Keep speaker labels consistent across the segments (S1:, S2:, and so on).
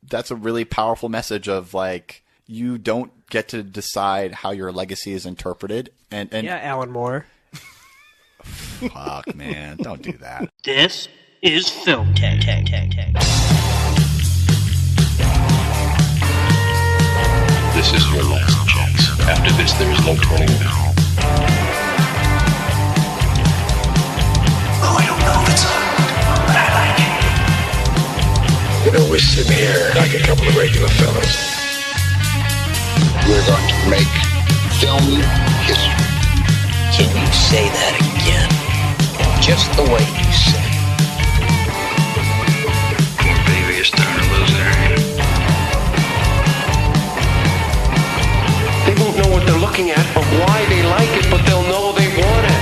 S1: that's a really powerful message of like, you don't get to decide how your legacy is interpreted. And
S2: yeah, Alan Moore.
S1: Fuck, man, don't do that.
S3: This is Film Tech.
S4: This is your last chance. After this, there is no turning back.
S5: Oh, I don't know if it's on, but I like it.
S6: You know, we're sitting here like a couple of regular fellas.
S7: We're going to make film history.
S5: Can you say that again? Just the way you said it.
S6: Poor baby is starting to lose their head.
S4: They won't know what they're looking at or why they like it, but they'll know they want it.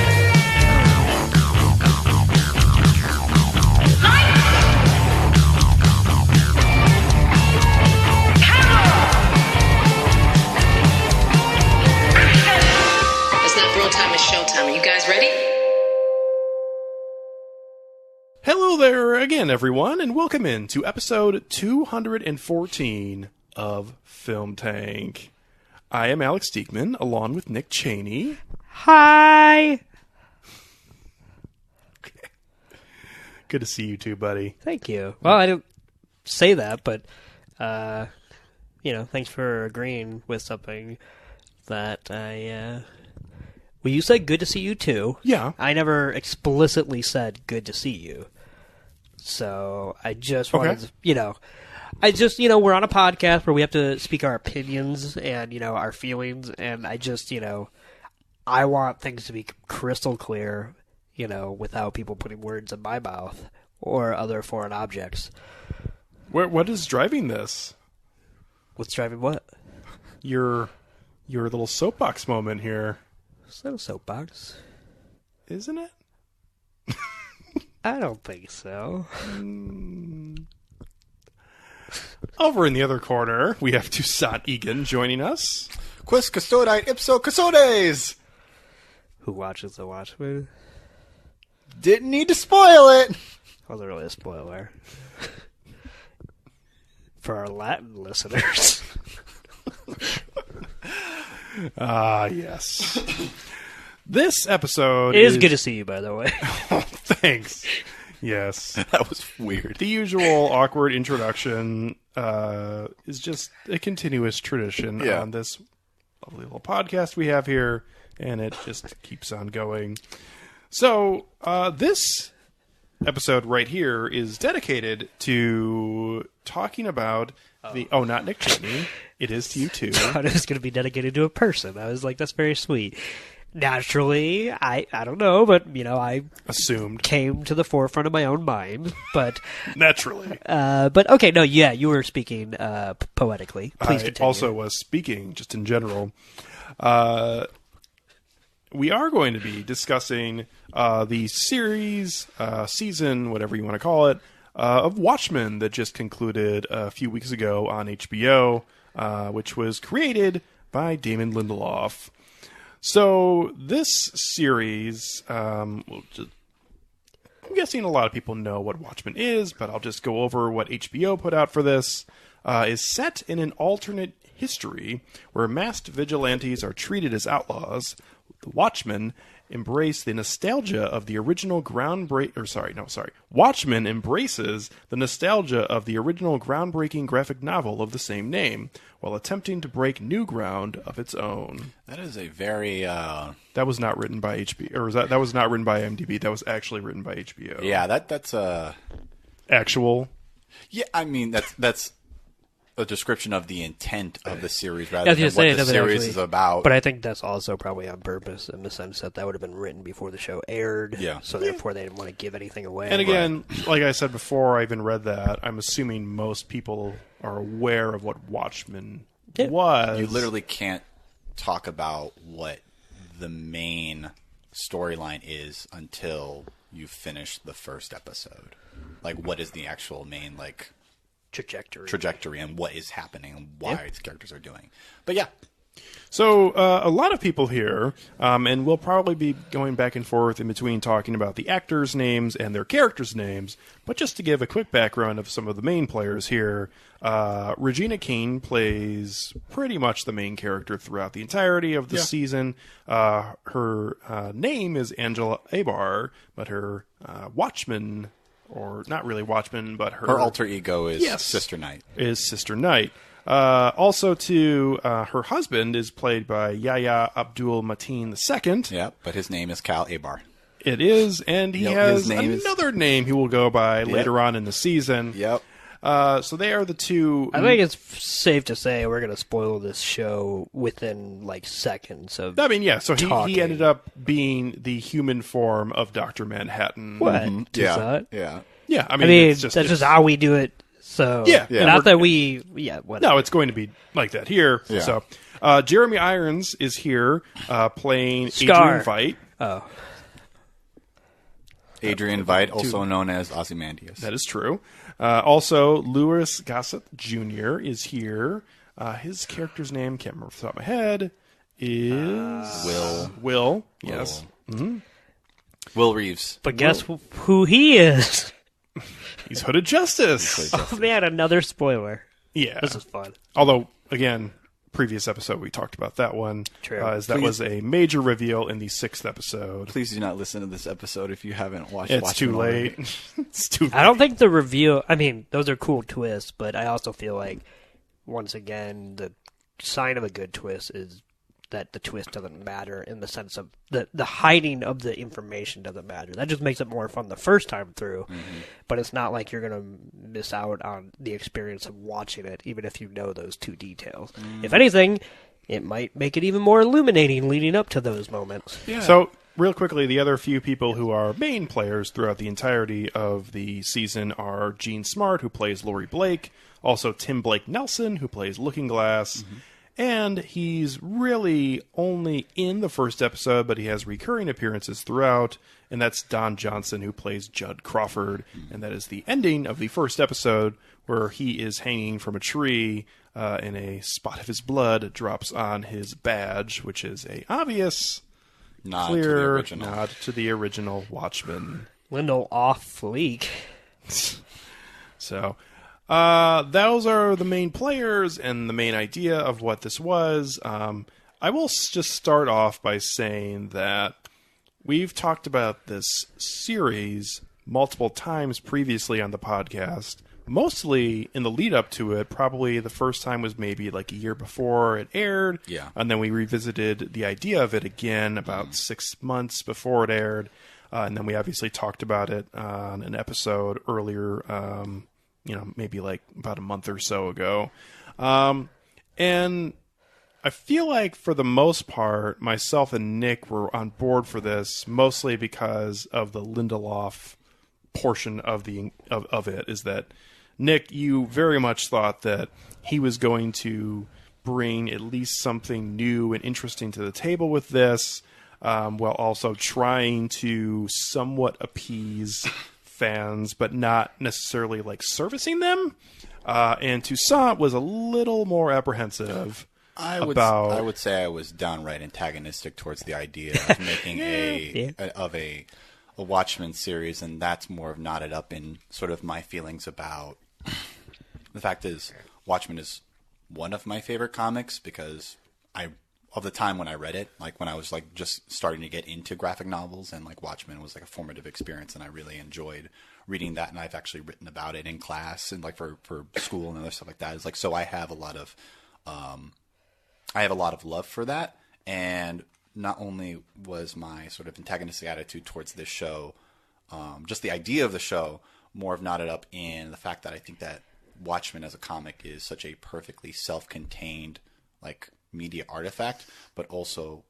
S8: It's not bro time, it's showtime. Are you guys ready?
S9: Hello there again, everyone, and welcome in to episode 214 of Film Tank. I am Alex Diekman, along with Nick Cheney.
S2: Hi!
S9: Okay. Good to see you too, buddy.
S2: Thank you. Well, I didn't say that, but, thanks for agreeing with something that I, Well, you said good to see you too.
S9: Yeah.
S2: I never explicitly said good to see you. So, I just wanted to, we're on a podcast where we have to speak our opinions and, our feelings, and I just, I want things to be crystal clear, without people putting words in my mouth or other foreign objects.
S9: What is driving this?
S2: What's driving what?
S9: Your little soapbox moment here.
S2: Is that a soapbox?
S9: Isn't it?
S2: I don't think so.
S9: Over in the other corner, we have Toussaint Egan joining us.
S1: Quis custodite ipso custodes!
S2: Who watches the Watchmen?
S1: Didn't need to spoil it!
S2: Wasn't really a spoiler. For our Latin listeners.
S9: Yes. This episode
S2: It is good to see you, by the way.
S9: Oh, thanks. Yes.
S1: That was weird.
S9: The usual awkward introduction is just a continuous tradition on this lovely little podcast we have here, and it just keeps on going. So, this episode right here is dedicated to talking about not Nick Cheney. It is to you too.
S2: I thought it was going to be dedicated to a person. I was like, that's very sweet. Naturally, I don't know, but, I
S9: assumed.
S2: Came to the forefront of my own mind, but...
S9: Naturally.
S2: But, okay, no, yeah, you were speaking poetically. Please continue.
S9: I also was speaking, just in general. We are going to be discussing the series, season, whatever you want to call it, of Watchmen that just concluded a few weeks ago on HBO, which was created by Damon Lindelof. So this series, I'm guessing a lot of people know what Watchmen is, but I'll just go over what HBO put out for this, is set in an alternate history where masked vigilantes are treated as outlaws. The Watchmen embrace the nostalgia of the original Watchmen embraces the nostalgia of the original groundbreaking graphic novel of the same name, while attempting to break new ground of its own.
S1: That is a very
S9: That was not written by HBO, or that was not written by IMDb. That was actually written by HBO.
S1: Yeah, that's
S9: actual.
S1: Yeah, I mean that's a description of the intent of the series rather than what the series is about.
S2: But I think that's also probably on purpose in the sense that would have been written before the show aired.
S1: Yeah.
S2: So therefore they didn't want to give anything away.
S9: And again, like I said before, I even read that, I'm assuming most people are aware of what Watchmen was.
S1: You literally can't talk about what the main storyline is until you finish the first episode. Like, what is the actual main,
S2: trajectory
S1: and what is happening and why its characters are doing. But yeah,
S9: So a lot of people here, and we'll probably be going back and forth in between talking about the actors' names and their characters' names, but just to give a quick background of some of the main players here, Regina King plays pretty much the main character throughout the entirety of the season. Her name is Angela Abar, but her Watchmen, or not really Watchmen, but her
S1: alter ego is Sister Knight.
S9: Is Sister Knight. Also, her husband is played by Yahya Abdul-Mateen II.
S1: Yeah, but his name is Cal Abar.
S9: It is, and he has another name he will go by later on in the season.
S1: Yep.
S9: So they are the two.
S2: I think it's safe to say we're going to spoil this show within like seconds of.
S9: I mean, yeah. So he ended up being the human form of Dr. Manhattan.
S2: What?
S1: Mm-hmm.
S2: Yeah.
S9: Yeah. I
S2: mean
S9: it's just,
S2: that's just how we do it. So not that we whatever.
S9: No, it's going to be like that here.
S1: Yeah.
S9: So Jeremy Irons is here playing
S2: Scar.
S9: Adrian Veidt.
S2: Oh.
S1: Adrian Veidt, also known as Ozymandias.
S9: That is true. Also, Louis Gossett Jr. is here. His character's name, can't remember off the top of my head, is... Will. Yes.
S1: Mm-hmm. Will Reeves.
S2: But guess who he is?
S9: He's Hooded Justice.
S2: Oh, man, another spoiler.
S9: Yeah.
S2: This is fun.
S9: Although, again, previous episode we talked about that one.
S2: True.
S9: That was a major reveal in the 6th episode.
S1: Please do not listen to this episode if you haven't watched
S9: It's
S1: Watchmen
S9: too late. It's too late.
S2: I don't think the reveal... I mean, those are cool twists, but I also feel like, once again, the sign of a good twist is that the twist doesn't matter in the sense of the hiding of the information doesn't matter. That just makes it more fun the first time through, but it's not like you're going to miss out on the experience of watching it, even if you know those two details. If anything, it might make it even more illuminating leading up to those moments.
S9: Yeah. So, real quickly, the other few people who are main players throughout the entirety of the season are Gene Smart, who plays Laurie Blake, also Tim Blake Nelson, who plays Looking Glass, and he's really only in the first episode, but he has recurring appearances throughout, and that's Don Johnson, who plays Judd Crawford, and that is the ending of the first episode, where he is hanging from a tree, and a spot of his blood drops on his badge, which is a obvious, clear nod to the original Watchmen.
S2: Lindell off fleek.
S9: So... those are the main players and the main idea of what this was. I will just start off by saying that we've talked about this series multiple times previously on the podcast, mostly in the lead up to it. Probably the first time was maybe like a year before it aired.
S1: Yeah. And
S9: then we revisited the idea of it again about 6 months before it aired. And then we obviously talked about it on an episode earlier, maybe like about a month or so ago. And I feel like for the most part, myself and Nick were on board for this, mostly because of the Lindelof portion of it, is that, Nick, you very much thought that he was going to bring at least something new and interesting to the table with this, while also trying to somewhat appease fans, but not necessarily like servicing them. And Toussaint was a little more apprehensive.
S1: I would say I was downright antagonistic towards the idea of making a Watchmen series, and that's more of knotted up in sort of my feelings about. The fact is, Watchmen is one of my favorite comics because of the time when I read it, like when I was like just starting to get into graphic novels, and like Watchmen was like a formative experience, and I really enjoyed reading that, and I've actually written about it in class and like for school and other stuff like that. It's like, so I have a lot of love for that, and not only was my sort of antagonistic attitude towards this show, just the idea of the show, more of knotted up in the fact that I think that Watchmen as a comic is such a perfectly self-contained like media artifact, but also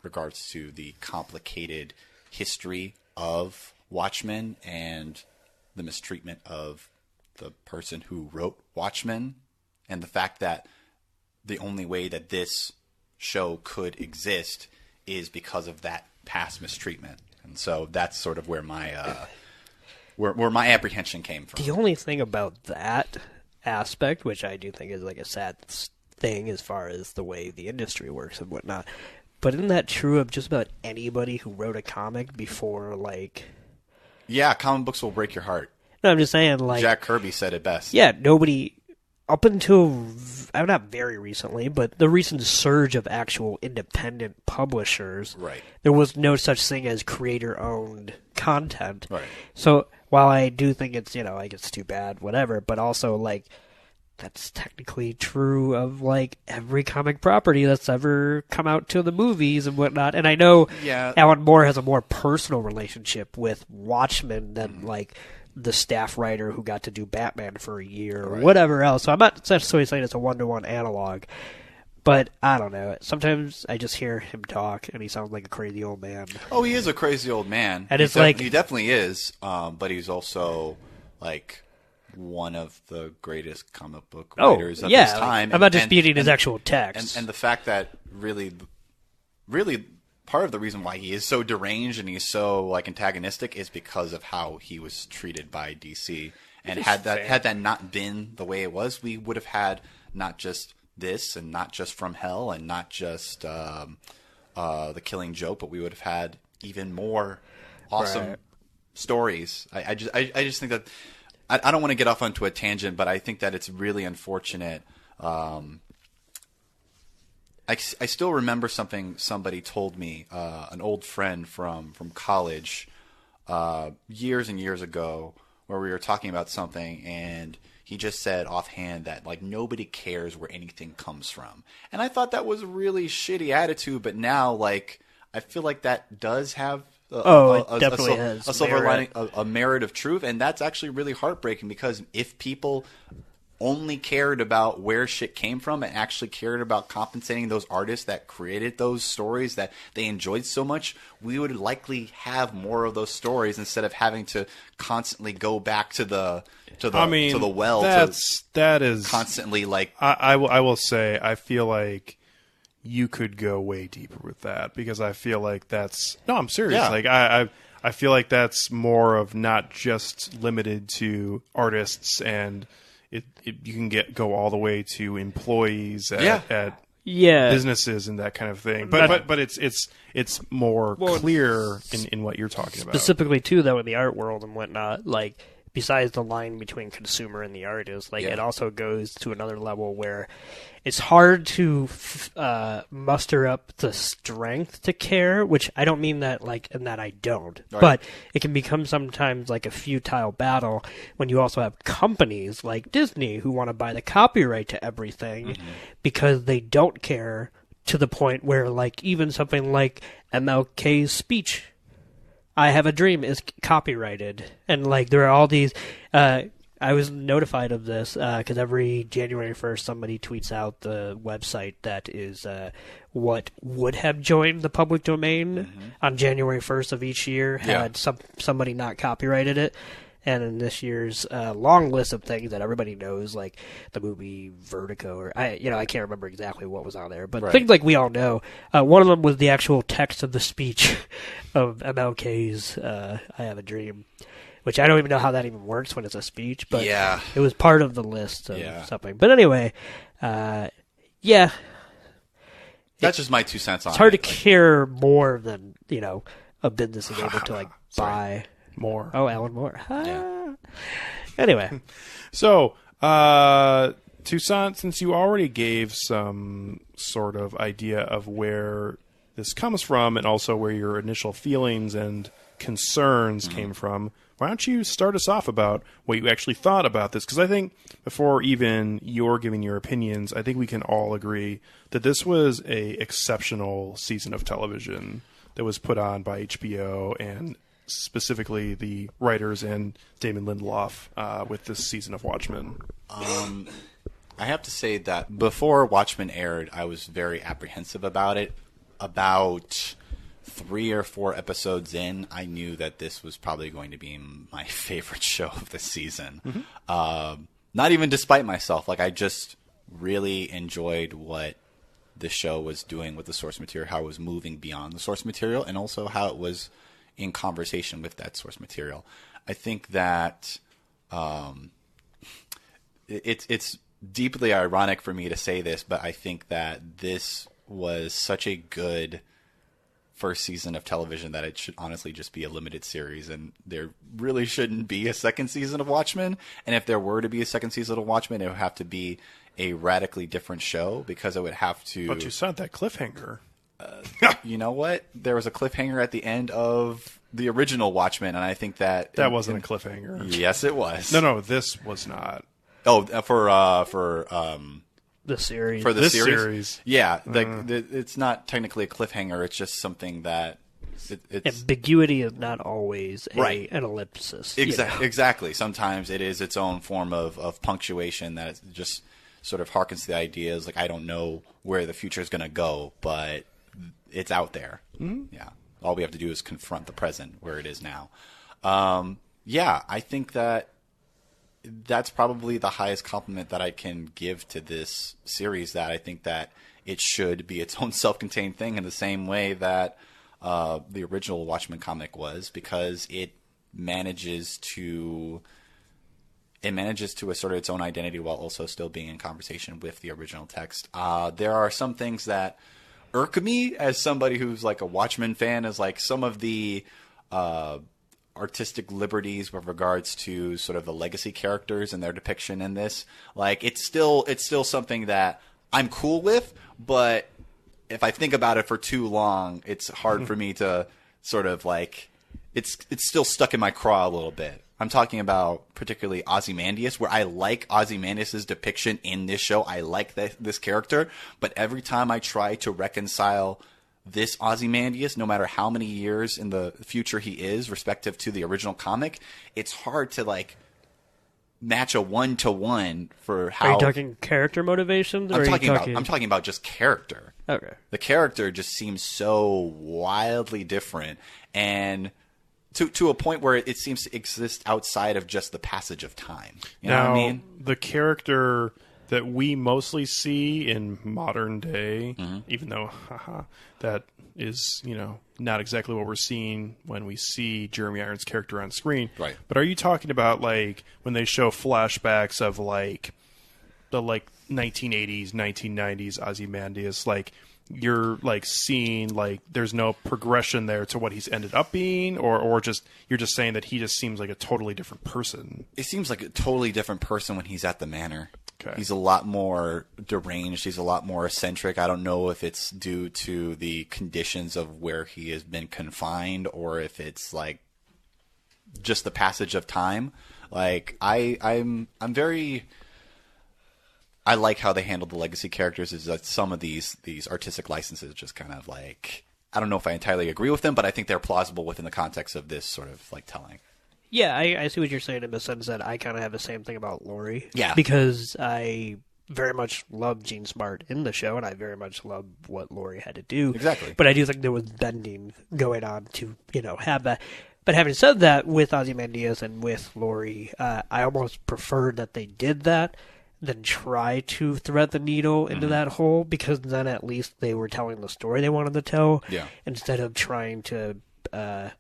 S1: regards to the complicated history of Watchmen and the mistreatment of the person who wrote Watchmen, and the fact that the only way that this show could exist is because of that past mistreatment. And so that's sort of where my where my apprehension came from.
S2: The only thing about that aspect, which I do think is like a sad thing as far as the way the industry works and whatnot. But isn't that true of just about anybody who wrote a comic before, like...
S1: Yeah, comic books will break your heart.
S2: No, I'm just saying, like...
S1: Jack Kirby said it best.
S2: Yeah, nobody... Up until, not very recently, but the recent surge of actual independent publishers,
S1: right.
S2: There was no such thing as creator-owned content.
S1: Right.
S2: So, while I do think it's, like, it's too bad, whatever, but also, like, that's technically true of, like, every comic property that's ever come out to the movies and whatnot. And I know Alan Moore has a more personal relationship with Watchmen than, like, the staff writer who got to do Batman for a year or whatever else. So I'm not necessarily saying it's a one-to-one analog, but I don't know. Sometimes I just hear him talk and he sounds like a crazy old man.
S1: Oh, he is a crazy old man.
S2: And it's like...
S1: He definitely is, but he's also, like... one of the greatest comic book writers of his time.
S2: I'm not disputing his actual text.
S1: And the fact that really part of the reason why he is so deranged and he's so like antagonistic is because of how he was treated by DC. And had that not been the way it was, we would have had not just this and not just From Hell and not just The Killing Joke, but we would have had even more awesome stories. I just think that I don't want to get off onto a tangent, but I think that it's really unfortunate. I still remember something somebody told me, an old friend from college, years and years ago, where we were talking about something, and he just said offhand that like nobody cares where anything comes from, and I thought that was a really shitty attitude. But now, like, I feel like that does have a silver lining, a merit of truth, and that's actually really heartbreaking because if people only cared about where shit came from and actually cared about compensating those artists that created those stories that they enjoyed so much, we would likely have more of those stories instead of having to constantly go back to the well.
S9: That is
S1: constantly like.
S9: I will say I feel like you could go way deeper with that because I feel like that's I'm serious.
S1: Yeah.
S9: Like I feel like that's more of not just limited to artists and. You can go all the way to employees at businesses and that kind of thing. But it's more clear in what you're talking about.
S2: Specifically, too, though, in the art world and whatnot, like, besides the line between consumer and the artist, like, it also goes to another level where it's hard to muster up the strength to care, which I don't mean that, like, and that I don't. Right. But it can become sometimes like a futile battle when you also have companies like Disney who want to buy the copyright to everything because they don't care to the point where, like, even something like MLK's speech, I Have a Dream, is copyrighted. And, like, there are all these... I was notified of this because every January 1st somebody tweets out the website that is what would have joined the public domain on January 1st of each year had somebody not copyrighted it. And in this year's long list of things that everybody knows, like the movie Vertigo, or I can't remember exactly what was on there, but things like we all know. One of them was the actual text of the speech of MLK's "I Have a Dream," which I don't even know how that even works when it's a speech, but it was part of the list of something. But anyway,
S1: that's just my 2 cents on it.
S2: It's hard to care more than a business is able to like buy.
S9: More.
S2: Oh, Alan Moore. Anyway.
S9: So, Toussaint, since you already gave some sort of idea of where this comes from and also where your initial feelings and concerns came from, why don't you start us off about what you actually thought about this? Because I think before even you're giving your opinions, I think we can all agree that this was a exceptional season of television that was put on by HBO and specifically the writers and Damon Lindelof with this season of Watchmen.
S1: I have to say that before Watchmen aired, I was very apprehensive about it. About 3 or 4 episodes in, I knew that this was probably going to be my favorite show of the season. Not even despite myself. Like, I just really enjoyed what the show was doing with the source material, how it was moving beyond the source material, and also how it was in conversation with that source material. I think that it's deeply ironic for me to say this, but I think that this was such a good first season of television that it should honestly just be a limited series, and there really shouldn't be a second season of Watchmen. And if there were to be a second season of Watchmen, it would have to be a radically different show, because it would have to...
S9: But you sent that cliffhanger.
S1: You know what? There was a cliffhanger at the end of the original Watchmen, and I think that...
S9: That wasn't a cliffhanger.
S1: Yes, it was.
S9: No, this was not.
S1: Oh, for
S2: the series.
S1: For
S9: this
S1: series?
S9: series.
S1: Yeah, it's not technically a cliffhanger. It's just something that... It's
S2: ambiguity is not always
S1: right.
S2: an ellipsis.
S1: Exactly. Sometimes it is its own form of punctuation that just sort of harkens to the ideas, like, I don't know where the future is going to go, but it's out there. Mm-hmm. Yeah. All we have to do is confront the present where it is now. Yeah, I think that's probably the highest compliment that I can give to this series, that I think that it should be its own self-contained thing in the same way that the original Watchmen comic was, because it manages to assert its own identity while also still being in conversation with the original text. There are some things that irk me as somebody who's like a Watchmen fan, is like some of the artistic liberties with regards to sort of the legacy characters and their depiction in this. Like, it's still something that I'm cool with, but if I think about it for too long, it's hard for me to sort of like, it's still stuck in my craw a little bit. I'm talking about particularly Ozymandias, where I like Ozymandias' depiction in this show. I like this character, but every time I try to reconcile this Ozymandias, no matter how many years in the future he is, respective to the original comic, it's hard to like match a 1-to-1 for how.
S2: Are you talking character motivations?
S1: I'm talking about just character.
S2: Okay.
S1: The character just seems so wildly different, and to a point where it seems to exist outside of just the passage of time. You know what I mean?
S9: The character that we mostly see in modern day, even though that is, not exactly what we're seeing when we see Jeremy Irons' character on screen.
S1: Right.
S9: But are you talking about like when they show flashbacks of like the 1980s, 1990s Ozymandias, like you're like seeing like there's no progression there to what he's ended up being, or just you're just saying that he just seems like a totally different person?
S1: It seems like a totally different person when he's at the manor.
S9: Okay.
S1: He's a lot more deranged. He's a lot more eccentric. I don't know if it's due to the conditions of where he has been confined, or if it's like just the passage of time. Like I'm very. I like how they handled the legacy characters. Is that some of these artistic licenses just kind of like, I don't know if I entirely agree with them, but I think they're plausible within the context of this sort of like telling.
S2: Yeah, I see what you're saying in the sense that I kind of have the same thing about Laurie.
S1: Yeah.
S2: Because I very much love Gene Smart in the show, and I very much love what Laurie had to do.
S1: Exactly.
S2: But I do think there was bending going on to, have that. But having said that, with Ozymandias and with Laurie, I almost preferred that they did that than try to thread the needle into that hole, because then at least they were telling the story they wanted to tell, instead of trying to, I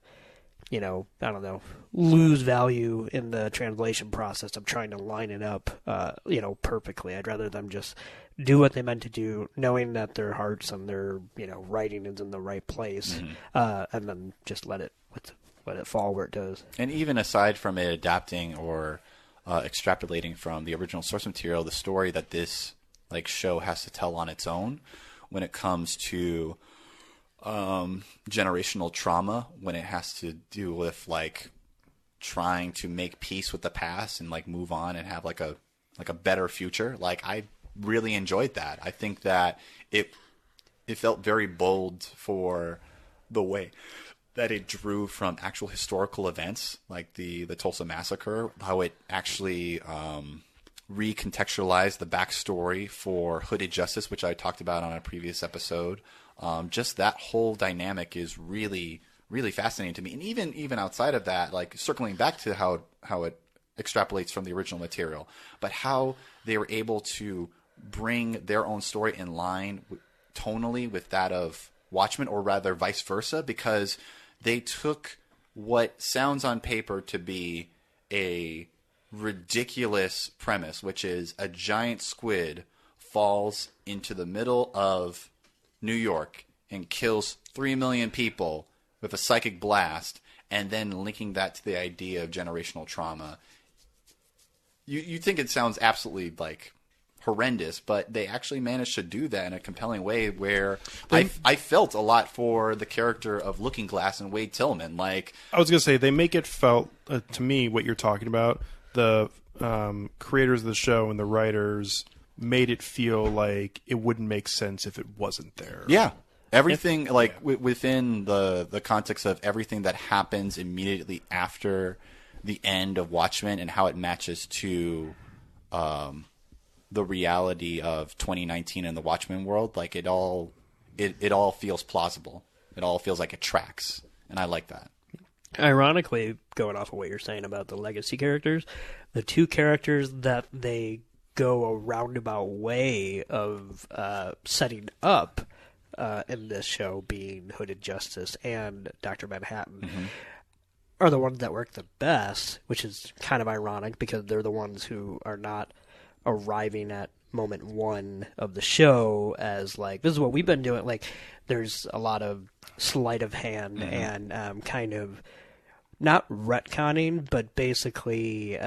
S2: don't know, lose value in the translation process of trying to line it up, perfectly. I'd rather them just do what they meant to do, knowing that their hearts and their, writing is in the right place, and then just let it fall where it does.
S1: And even aside from it adapting or extrapolating from the original source material, the story that this show has to tell on its own when it comes to generational trauma, when it has to do with trying to make peace with the past and move on and have a better future. I really enjoyed that. I think that it felt very bold for the way that it drew from actual historical events, like the Tulsa Massacre, how it actually recontextualized the backstory for Hooded Justice, which I talked about on a previous episode. Just that whole dynamic is really, really fascinating to me. And even outside of that, circling back to how it extrapolates from the original material, but how they were able to bring their own story in line tonally with that of Watchmen, or rather vice versa, because they took what sounds on paper to be a ridiculous premise, which is a giant squid falls into the middle of New York and kills 3 million people with a psychic blast, and then linking that to the idea of generational trauma. You think it sounds absolutely like horrendous, but they actually managed to do that in a compelling way where I felt a lot for the character of Looking Glass and Wade Tillman. Like,
S9: I was going to say, they make it felt, to me, what you're talking about, the creators of the show and the writers made it feel like it wouldn't make sense if it wasn't there.
S1: Yeah. Everything, within the context of everything that happens immediately after the end of Watchmen and how it matches to the reality of 2019 in the Watchmen world, like it all feels plausible. It all feels like it tracks, and I like that.
S2: Ironically, going off of what you're saying about the legacy characters, the two characters that they go a roundabout way of setting up in this show, being Hooded Justice and Dr. Manhattan, are the ones that work the best, which is kind of ironic because they're the ones who are not arriving at moment one of the show as like, this is what we've been doing. Like, there's a lot of sleight of hand and kind of not retconning, but basically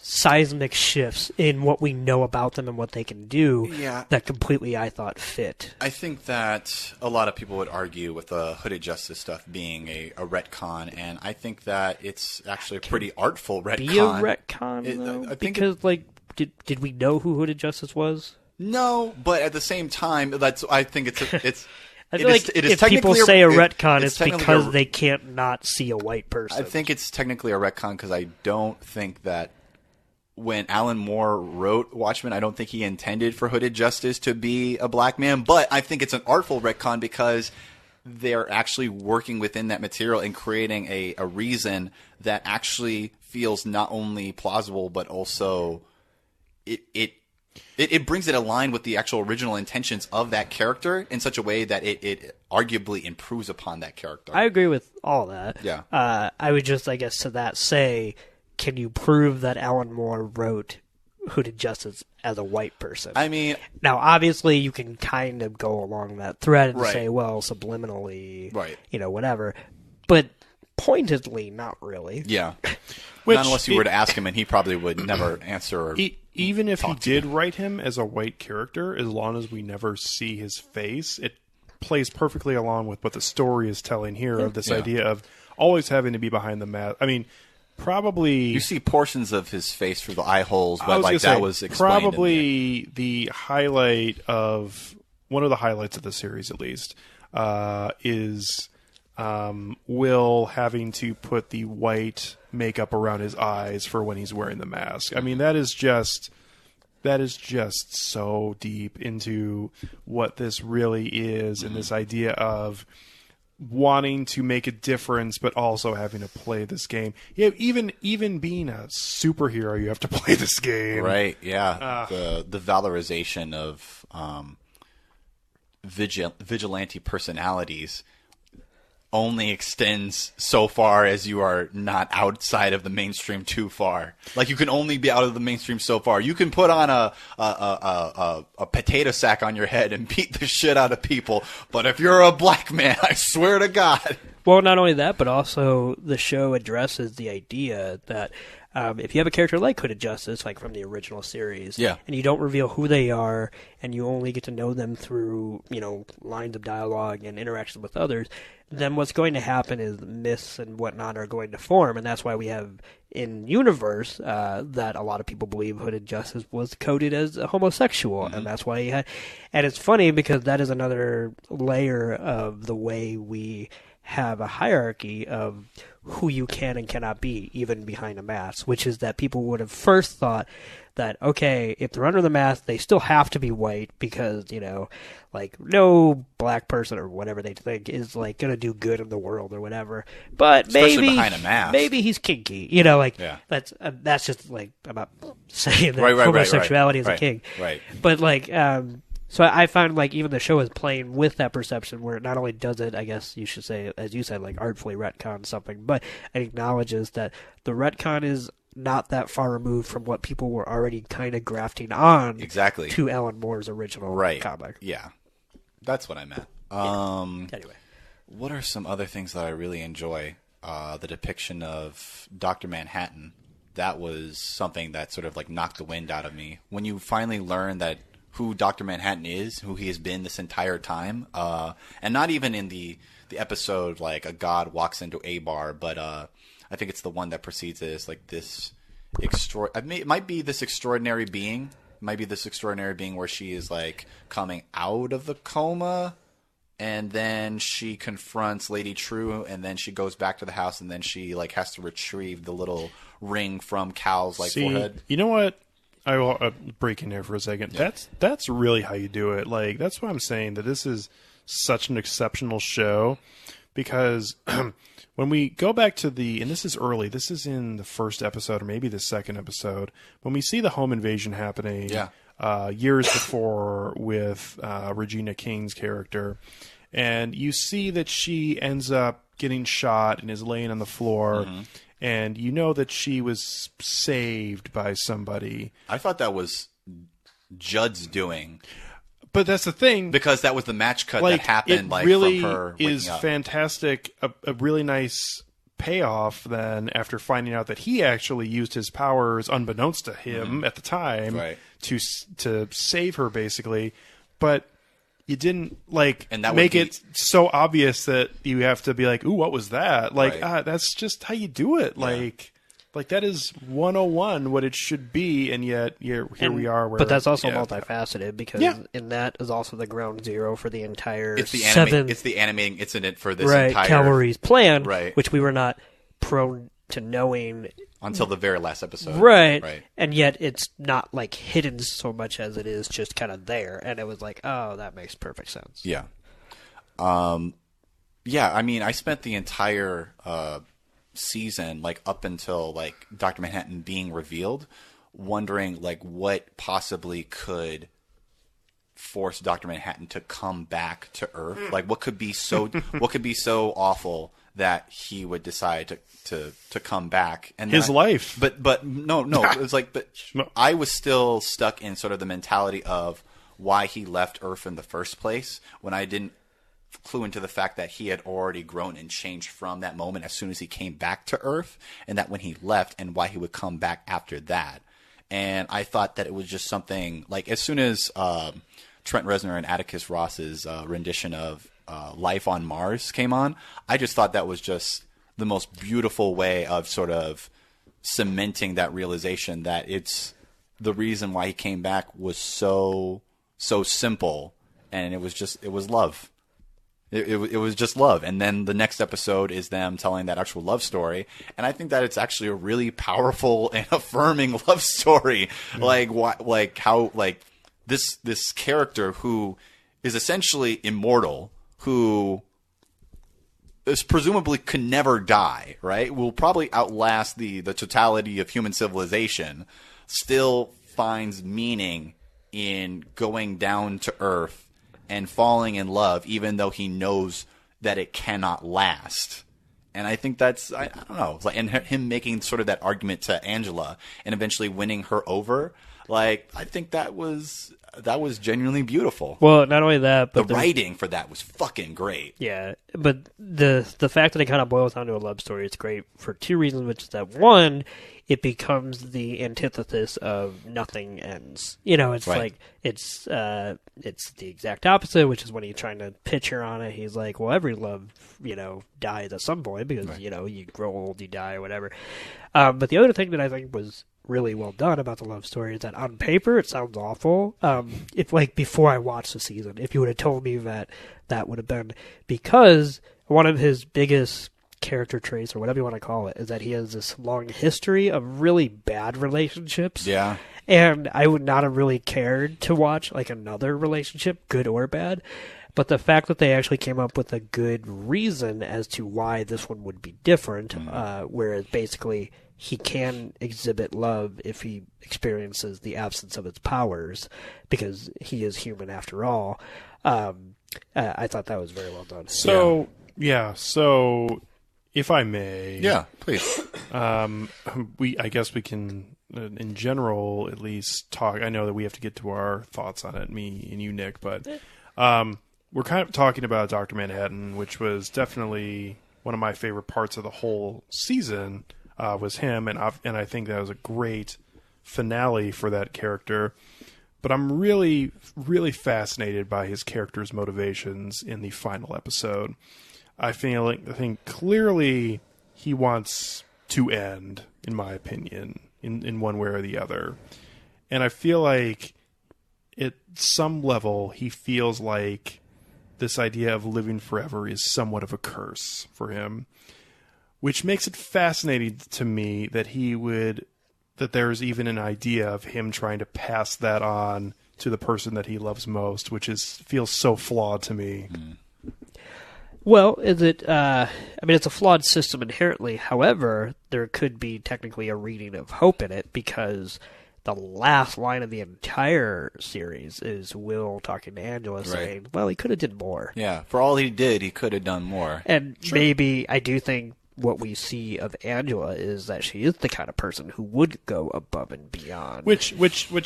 S2: seismic shifts in what we know about them and what they can do that completely, I thought, fit.
S1: I think that a lot of people would argue with the Hooded Justice stuff being a retcon, and I think that it's actually a pretty artful retcon.
S2: Be a retcon, though? Because, did we know who Hooded Justice was?
S1: No, but at the same time, I think it's
S2: I feel like if people say a retcon, it's because they can't not see a white person.
S1: I think it's technically a retcon because I don't think that when Alan Moore wrote Watchmen, I don't think he intended for Hooded Justice to be a black man, but I think it's an artful retcon because they're actually working within that material and creating a reason that actually feels not only plausible, but also it brings it in line with the actual original intentions of that character in such a way that it arguably improves upon that character.
S2: I agree with all that.
S1: Yeah.
S2: I would just, I guess, to that say, can you prove that Alan Moore wrote Hooded Justice as a white person?
S1: I mean,
S2: now obviously you can kind of go along that thread and say, well, subliminally, whatever, but pointedly, not really.
S1: Yeah. Not unless you were to ask him, and he probably would never answer.
S9: Even if he did write him as a white character, as long as we never see his face, it plays perfectly along with what the story is telling here of this idea of always having to be behind the mask. I mean, probably
S1: you see portions of his face through the eye holes, but that was explained.
S9: Probably the highlight of one of the highlights of the series, at least, is Will having to put the white makeup around his eyes for when he's wearing the mask. I mean, that is just so deep into what this really is, and this idea of wanting to make a difference, but also having to play this game. Yeah, even being a superhero, you have to play this game.
S1: Right? Yeah. The valorization of vigilante personalities only extends so far as you are not outside of the mainstream too far. Like, you can only be out of the mainstream so far. You can put on a potato sack on your head and beat the shit out of people, but if you're a black man, I swear to God.
S2: Well, not only that, but also the show addresses the idea that if you have a character like Hooded Justice, like from the original series, and you don't reveal who they are, and you only get to know them through, lines of dialogue and interactions with others, then what's going to happen is myths and whatnot are going to form, and that's why we have in universe that a lot of people believe Hooded Justice was coded as a homosexual, and that's why he had. And it's funny because that is another layer of the way we have a hierarchy of who you can and cannot be, even behind a mask, which is that people would have first thought that, okay, if they're under the mask, they still have to be white because, no black person or whatever they think is, going to do good in the world or whatever. But
S1: especially behind a mask.
S2: Maybe he's kinky, that's just, about saying that homosexuality is a kink.
S1: Right.
S2: But, so I found, even the show is playing with that perception where it not only does it, I guess you should say, as you said, artfully retcon something, but it acknowledges that the retcon is not that far removed from what people were already kind of grafting on
S1: exactly
S2: to Alan Moore's original comic.
S1: Yeah, that's what I meant.
S2: Anyway,
S1: what are some other things that I really enjoy? The depiction of Dr. Manhattan. That was something that sort of like knocked the wind out of me. When you finally learn that who Dr. Manhattan is, who he has been this entire time, and not even in the episode like a god walks into a bar, but I think it's the one that precedes this, like this it might be this extraordinary being. It might be this extraordinary being where she is like coming out of the coma, and then she confronts Lady True, and then she goes back to the house, and then she like has to retrieve the little ring from Cal's like forehead.
S9: You know what? I will break in there for a second.
S1: Yeah.
S9: That's really how you do it. Like, that's what I'm saying, that this is such an exceptional show, because when we go back to and this is early, this is in the first episode or maybe the second episode, when we see the home invasion happening years before with Regina King's character, and you see that she ends up getting shot and is laying on the floor, and you know that she was saved by somebody.
S1: I thought that was Judd's doing.
S9: But that's the thing,
S1: because that was the match cut that happened.
S9: It really
S1: from her
S9: is
S1: up.
S9: Fantastic. A really nice payoff then after finding out that he actually used his powers unbeknownst to him at the time to save her, basically. But you didn't make it so obvious that you have to be like, "Ooh, what was that?" Like, that's just how you do it. Like that is 101 what it should be, and yet here we are.
S2: But that's also multifaceted, because in that is also the ground zero for the entire
S1: it's the animating incident for this entire
S2: Cavalry's plan, which we were not prone to knowing
S1: until the very last episode.
S2: Right. And yet it's not like hidden so much as it is just kind of there, and it was like, oh, that makes perfect sense.
S1: Yeah. I mean, I spent the entire season, like up until like Dr. Manhattan being revealed, wondering like what possibly could force Dr. Manhattan to come back to Earth. Like what could be so awful that he would decide to come back, and
S9: his life.
S1: But no, it was like, I was still stuck in sort of the mentality of why he left Earth in the first place, when I didn't clue into the fact that he had already grown and changed from that moment as soon as he came back to Earth, and that when he left and why he would come back after that. And I thought that it was just something like, as soon as Trent Reznor and Atticus Ross's rendition of Life on Mars came on, I just thought that was just the most beautiful way of sort of cementing that realization that it's the reason why he came back was so simple, and it was love. It was just love. And then the next episode is them telling that actual love story, and I think that it's actually a really powerful and affirming love story. How this character who is essentially immortal, who is presumably can never die, right? Will probably outlast the totality of human civilization, still finds meaning in going down to Earth and falling in love, even though he knows that it cannot last. And I think that's, I don't know, and him making sort of that argument to Angela and eventually winning her over, like, I think that was genuinely beautiful.
S2: Well, not only that, but
S1: the writing for that was fucking great.
S2: Yeah, but the fact that it kind of boils down to a love story, it's great for two reasons, which is that, one, it becomes the antithesis of nothing ends. You know, it's like it's the exact opposite, which is when he's trying to pitch her on it. He's like, well, every love, dies at some point because you grow old, you die, or whatever. But the other thing that I think was really well done about the love story is that on paper it sounds awful. If before I watched the season, if you would have told me that would have been, because one of his biggest character traits, or whatever you want to call it, is that he has this long history of really bad relationships.
S1: Yeah.
S2: And I would not have really cared to watch another relationship, good or bad. But the fact that they actually came up with a good reason as to why this one would be different, whereas basically he can exhibit love if he experiences the absence of its powers, because he is human after all. I thought that was very well done.
S9: So if I may.
S1: Yeah, please.
S9: I guess we can, in general, at least talk. I know that we have to get to our thoughts on it, me and you, Nick, but we're kind of talking about Dr. Manhattan, which was definitely one of my favorite parts of the whole season. Was him, and I think that was a great finale for that character. But I'm really, really fascinated by his character's motivations in the final episode. I think clearly he wants to end, in my opinion, in one way or the other. And I feel like at some level he feels like this idea of living forever is somewhat of a curse for him, which makes it fascinating to me that there's even an idea of him trying to pass that on to the person that he loves most, which feels so flawed to me.
S2: Well, is it? It's a flawed system inherently. However, there could be technically a reading of hope in it, because the last line of the entire series is Will talking to Angela saying, well, he could have did more.
S1: Yeah, for all he did, he could have done more.
S2: And maybe, I do think what we see of Angela is that she is the kind of person who would go above and beyond.
S9: Which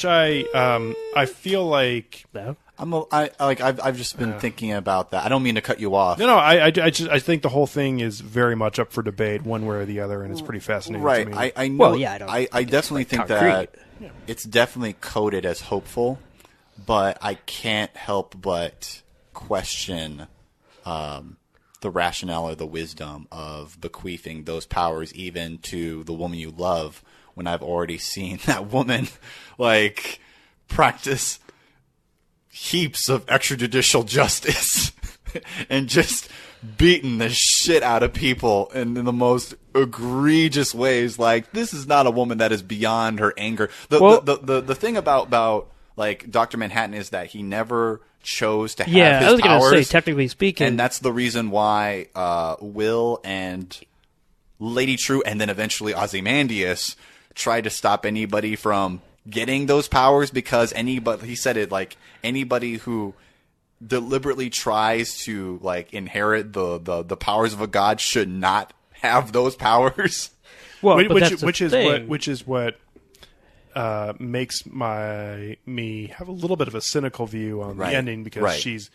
S9: I feel like...
S2: No?
S1: I've just been thinking about that. I don't mean to cut you off.
S9: No, I think the whole thing is very much up for debate, one way or the other, and it's pretty fascinating to me.
S1: I know.
S2: Well, yeah,
S1: I definitely think that it's definitely coded as hopeful, but I can't help but question the rationale or the wisdom of bequeathing those powers even to the woman you love, when I've already seen that woman practice heaps of extrajudicial justice and just beating the shit out of people in the most egregious ways. This is not a woman that is beyond her anger. The thing about Dr. Manhattan is that he never chose to have his powers.
S2: I was going to say, technically speaking.
S1: And that's the reason why Will and Lady True, and then eventually Ozymandias, tried to stop anybody from getting those powers, because he said it, anybody who deliberately tries to inherit the powers of a god should not have those powers.
S2: Well,
S9: which is what makes me have a little bit of a cynical view on the ending, because she's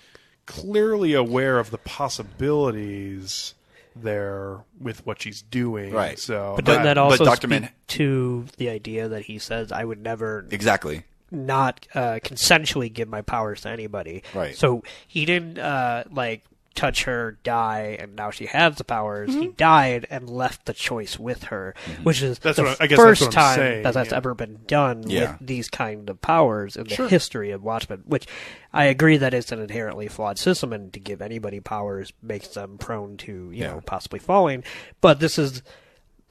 S9: clearly aware of the possibilities there with what she's doing.
S1: Right.
S9: So,
S2: but doesn't that also speak to the idea that he says, I would never not consensually give my powers to anybody.
S1: Right.
S2: So he didn't touch her, die, and now she has the powers. Mm-hmm. He died and left the choice with her, which is the first time that's ever been done with these kind of powers in the history of Watchmen, which I agree that it's an inherently flawed system, and to give anybody powers makes them prone to, you know, possibly falling. But this is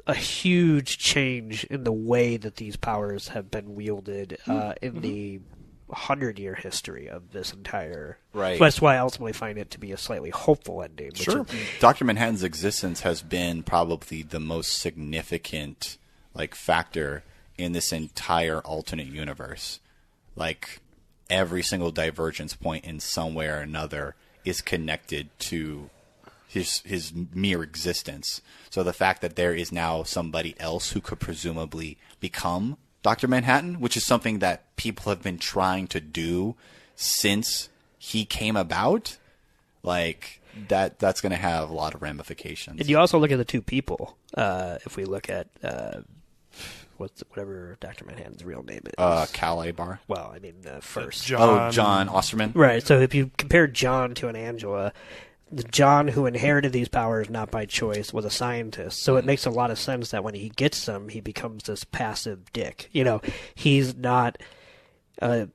S2: a huge change in the way that these powers have been wielded in the 100-year history of this entire...
S1: Right.
S2: So that's why I ultimately find it to be a slightly hopeful ending.
S1: Sure. Dr. Manhattan's existence has been probably the most significant factor in this entire alternate universe. Every single divergence point in some way or another is connected to his mere existence. So the fact that there is now somebody else who could presumably become Dr. Manhattan, which is something that people have been trying to do since he came about, that's going to have a lot of ramifications.
S2: And you also look at the two people. If we look at whatever Dr. Manhattan's real name is.
S1: Calais Bar.
S2: Well, I mean, first.
S1: John Osterman.
S2: Right, so if you compare John to an Angela, the John who inherited these powers not by choice was a scientist, so it makes a lot of sense that when he gets them, he becomes this passive dick. You know, he's not a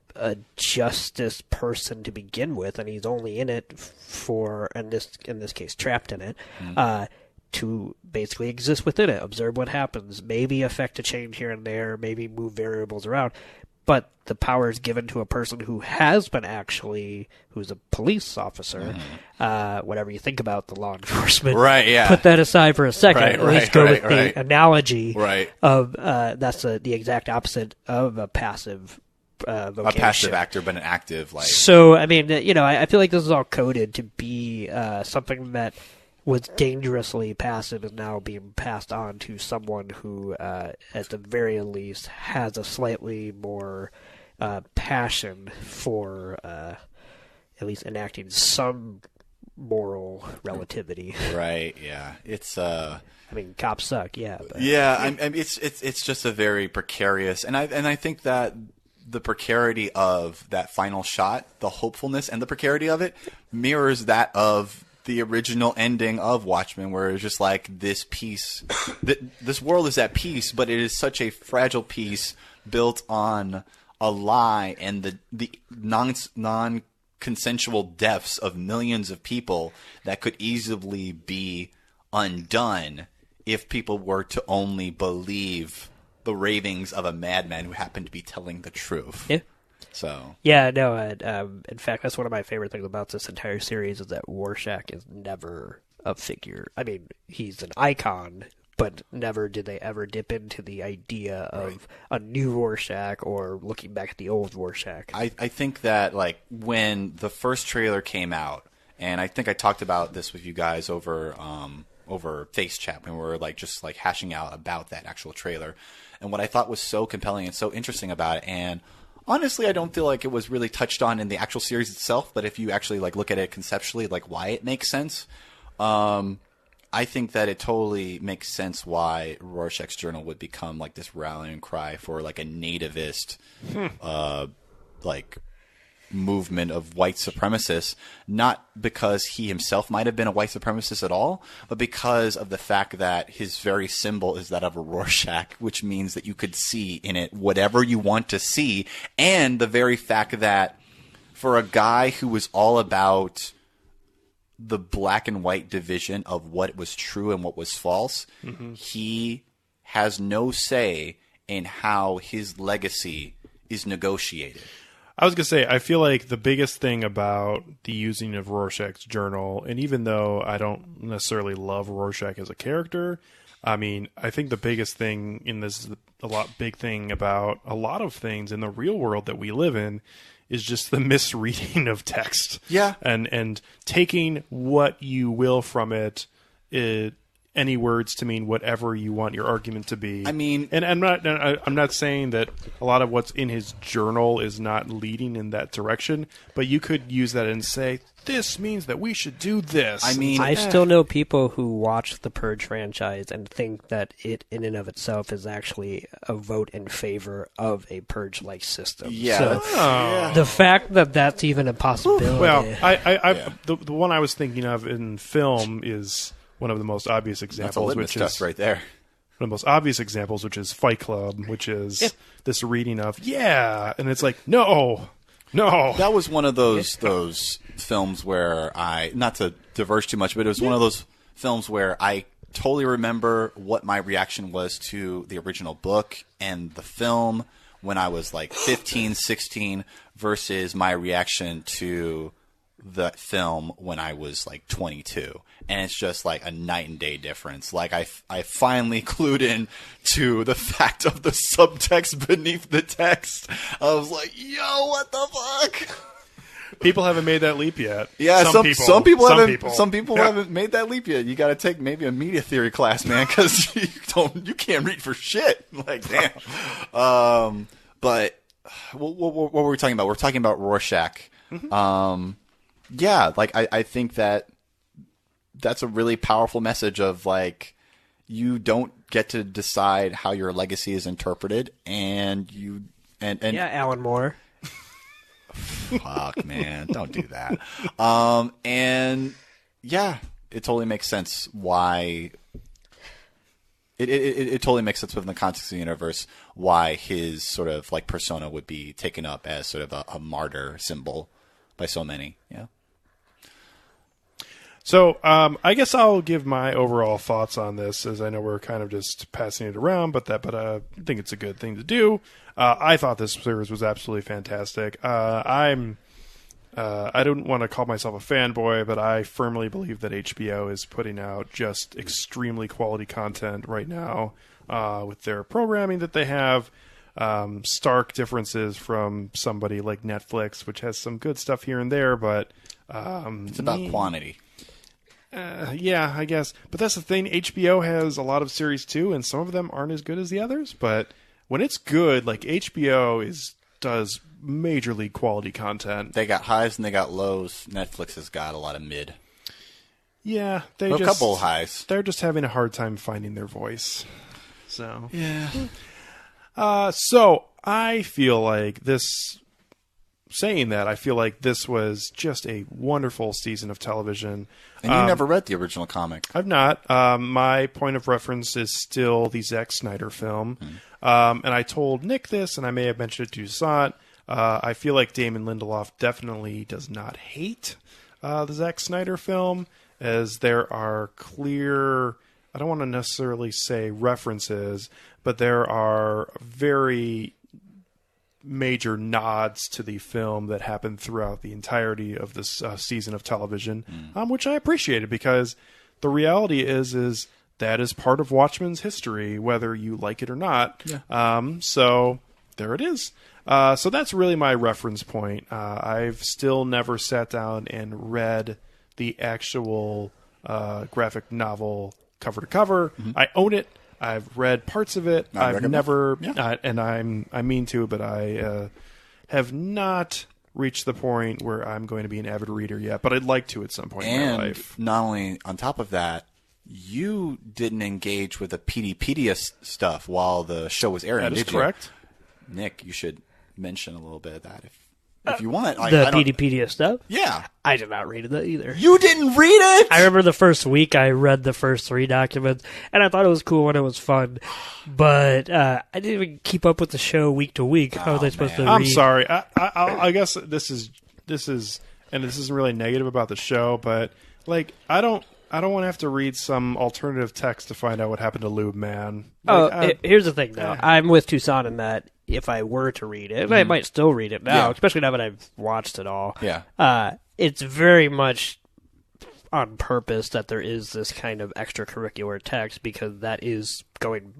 S2: justice person to begin with, and he's only in it for, in this case, trapped in it, to basically exist within it, observe what happens, maybe affect a change here and there, maybe move variables around. But the power is given to a person who has been who's a police officer, whatever you think about the law enforcement.
S1: Right, yeah.
S2: Put that aside for a second. At least go with the analogy of that's the exact opposite of a passive vocation.
S1: A passive actor, but an active,
S2: So, I mean, I feel like this is all coded to be something that was dangerously passive is now being passed on to someone who, at the very least, has a slightly more passion for at least enacting some moral relativity.
S1: Right. Yeah. It's
S2: I mean, cops suck. Yeah. But.
S1: Yeah. It's just a very precarious, and I think that the precarity of that final shot, the hopefulness and the precarity of it, mirrors that of the original ending of Watchmen, where it's just like this piece, this world is at peace, but it is such a fragile piece built on a lie and the non-consensual deaths of millions of people that could easily be undone if people were to only believe the ravings of a madman who happened to be telling the truth.
S2: Yeah.
S1: So.
S2: Yeah, no, in fact, that's one of my favorite things about this entire series is that Rorschach is never a figure. I mean, he's an icon, but never did they ever dip into the idea of a new Rorschach or looking back at the old Rorschach.
S1: I think that, like, when the first trailer came out, and I think I talked about this with you guys over Face Chat when we were just hashing out about that actual trailer, and what I thought was so compelling and so interesting about it, and honestly, I don't feel like it was really touched on in the actual series itself, but if you actually look at it conceptually, why it makes sense, I think that it totally makes sense why Rorschach's Journal would become this rallying cry for a nativist movement of white supremacists, not because he himself might have been a white supremacist at all, but because of the fact that his very symbol is that of a Rorschach, which means that you could see in it whatever you want to see, and the very fact that for a guy who was all about the black and white division of what was true and what was false, he has no say in how his legacy is negotiated.
S9: I was going to say, I feel like the biggest thing about the using of Rorschach's journal, and even though I don't necessarily love Rorschach as a character, I mean, I think the biggest thing in this, big thing about a lot of things in the real world that we live in, is just the misreading of text.
S1: Yeah.
S9: And taking what you will from it, any words to mean whatever you want your argument to be.
S1: I mean,
S9: and I'm not saying that a lot of what's in his journal is not leading in that direction, but you could use that and say, this means that we should do this.
S1: I mean,
S2: I still know people who watch the Purge franchise and think that it in and of itself is actually a vote in favor of a Purge-like system.
S1: Yeah.
S2: So the fact that that's even a possibility.
S9: Well, the one I was thinking of in film is one of the most obvious examples.
S1: That's a litmus test right there.
S9: One of the most obvious examples, which is Fight Club, which is this reading of, and it's like, no.
S1: That was one of those films where not to diverge too much, but it was one of those films where I totally remember what my reaction was to the original book and the film when I was 15, 16 versus my reaction to the film when I was 22. And it's just a night and day difference. I finally clued in to the fact of the subtext beneath the text. I was like, yo, what the fuck?
S9: People haven't made that leap yet.
S1: Yeah, some people haven't made that leap yet. You got to take maybe a media theory class, man, because you can't read for shit. Damn. But what were we talking about? We're talking about Rorschach. Mm-hmm. I think that's a really powerful message of you don't get to decide how your legacy is interpreted, and
S2: Alan Moore.
S1: Fuck, man, don't do that. It totally makes sense why. It totally makes sense within the context of the universe why his sort of persona would be taken up as sort of a martyr symbol by so many. Yeah.
S9: So I guess I'll give my overall thoughts on this, as I know we're kind of just passing it around, but I think it's a good thing to do. I thought this series was absolutely fantastic. I don't want to call myself a fanboy, but I firmly believe that HBO is putting out just extremely quality content right now with their programming that they have. Stark differences from somebody like Netflix, which has some good stuff here and there, but
S1: it's about quantity.
S9: Yeah, I guess. But that's the thing. HBO has a lot of series too, and some of them aren't as good as the others. But when it's good, like HBO does majorly quality content.
S1: They got highs and they got lows. Netflix has got a lot of mid.
S9: Yeah,
S1: a couple highs.
S9: They're just having a hard time finding their voice. So
S1: yeah.
S9: So I feel like this. Saying that, I feel like this was just a wonderful season of television.
S1: And you never read the original comic.
S9: I've not. My point of reference is still the Zack Snyder film. And I told Nick this, and I may have mentioned it to Toussaint. I feel like Damon Lindelof definitely does not hate the Zack Snyder film, as there are clear, I don't want to necessarily say references, but there are very major nods to the film that happened throughout the entirety of this season of television, which I appreciated, because the reality is that is part of Watchmen's history, whether you like it or not. Yeah. So there it is. So that's really my reference point. I've still never sat down and read the actual graphic novel cover to cover. I own it. I've read parts of it. I've never, and I mean to, but I have not reached the point where I'm going to be an avid reader yet. But I'd like to at some point in my life.
S1: Not only on top of that, you didn't engage with the PDpedia stuff while the show was airing.
S9: That is correct.
S1: Nick, you should mention a little bit of that if you want.
S2: The PDpedia stuff?
S1: Yeah.
S2: I did not read it either.
S1: You didn't read it?
S2: I remember the first week I read the first 3 documents, and I thought it was cool and it was fun. But I didn't even keep up with the show week to week. How was I supposed to read?
S9: I'm sorry. I guess this is, and this isn't really negative about the show, but like I don't want to have to read some alternative text to find out what happened to Lube Man.
S2: Here's the thing, though. I'm with Toussaint in that if I were to read it, and I might still read it now, especially now that I've watched it all.
S1: Yeah.
S2: It's very much on purpose that there is this kind of extracurricular text, because that is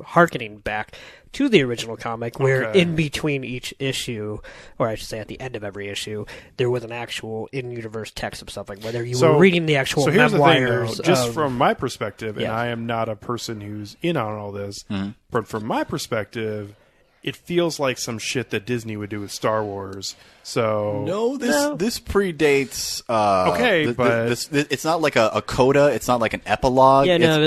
S2: harkening back to the original comic, where in between each issue, or I should say at the end of every issue, there was an actual in-universe text of something, whether you were reading the actual memoirs.
S9: The thing, though, just from my perspective, and I am not a person who's in on all this, but from my perspective, it feels like some shit that Disney would do with Star Wars. So
S1: this predates.
S2: But
S1: it's not like a coda. It's not like an epilogue.
S2: Yeah, no,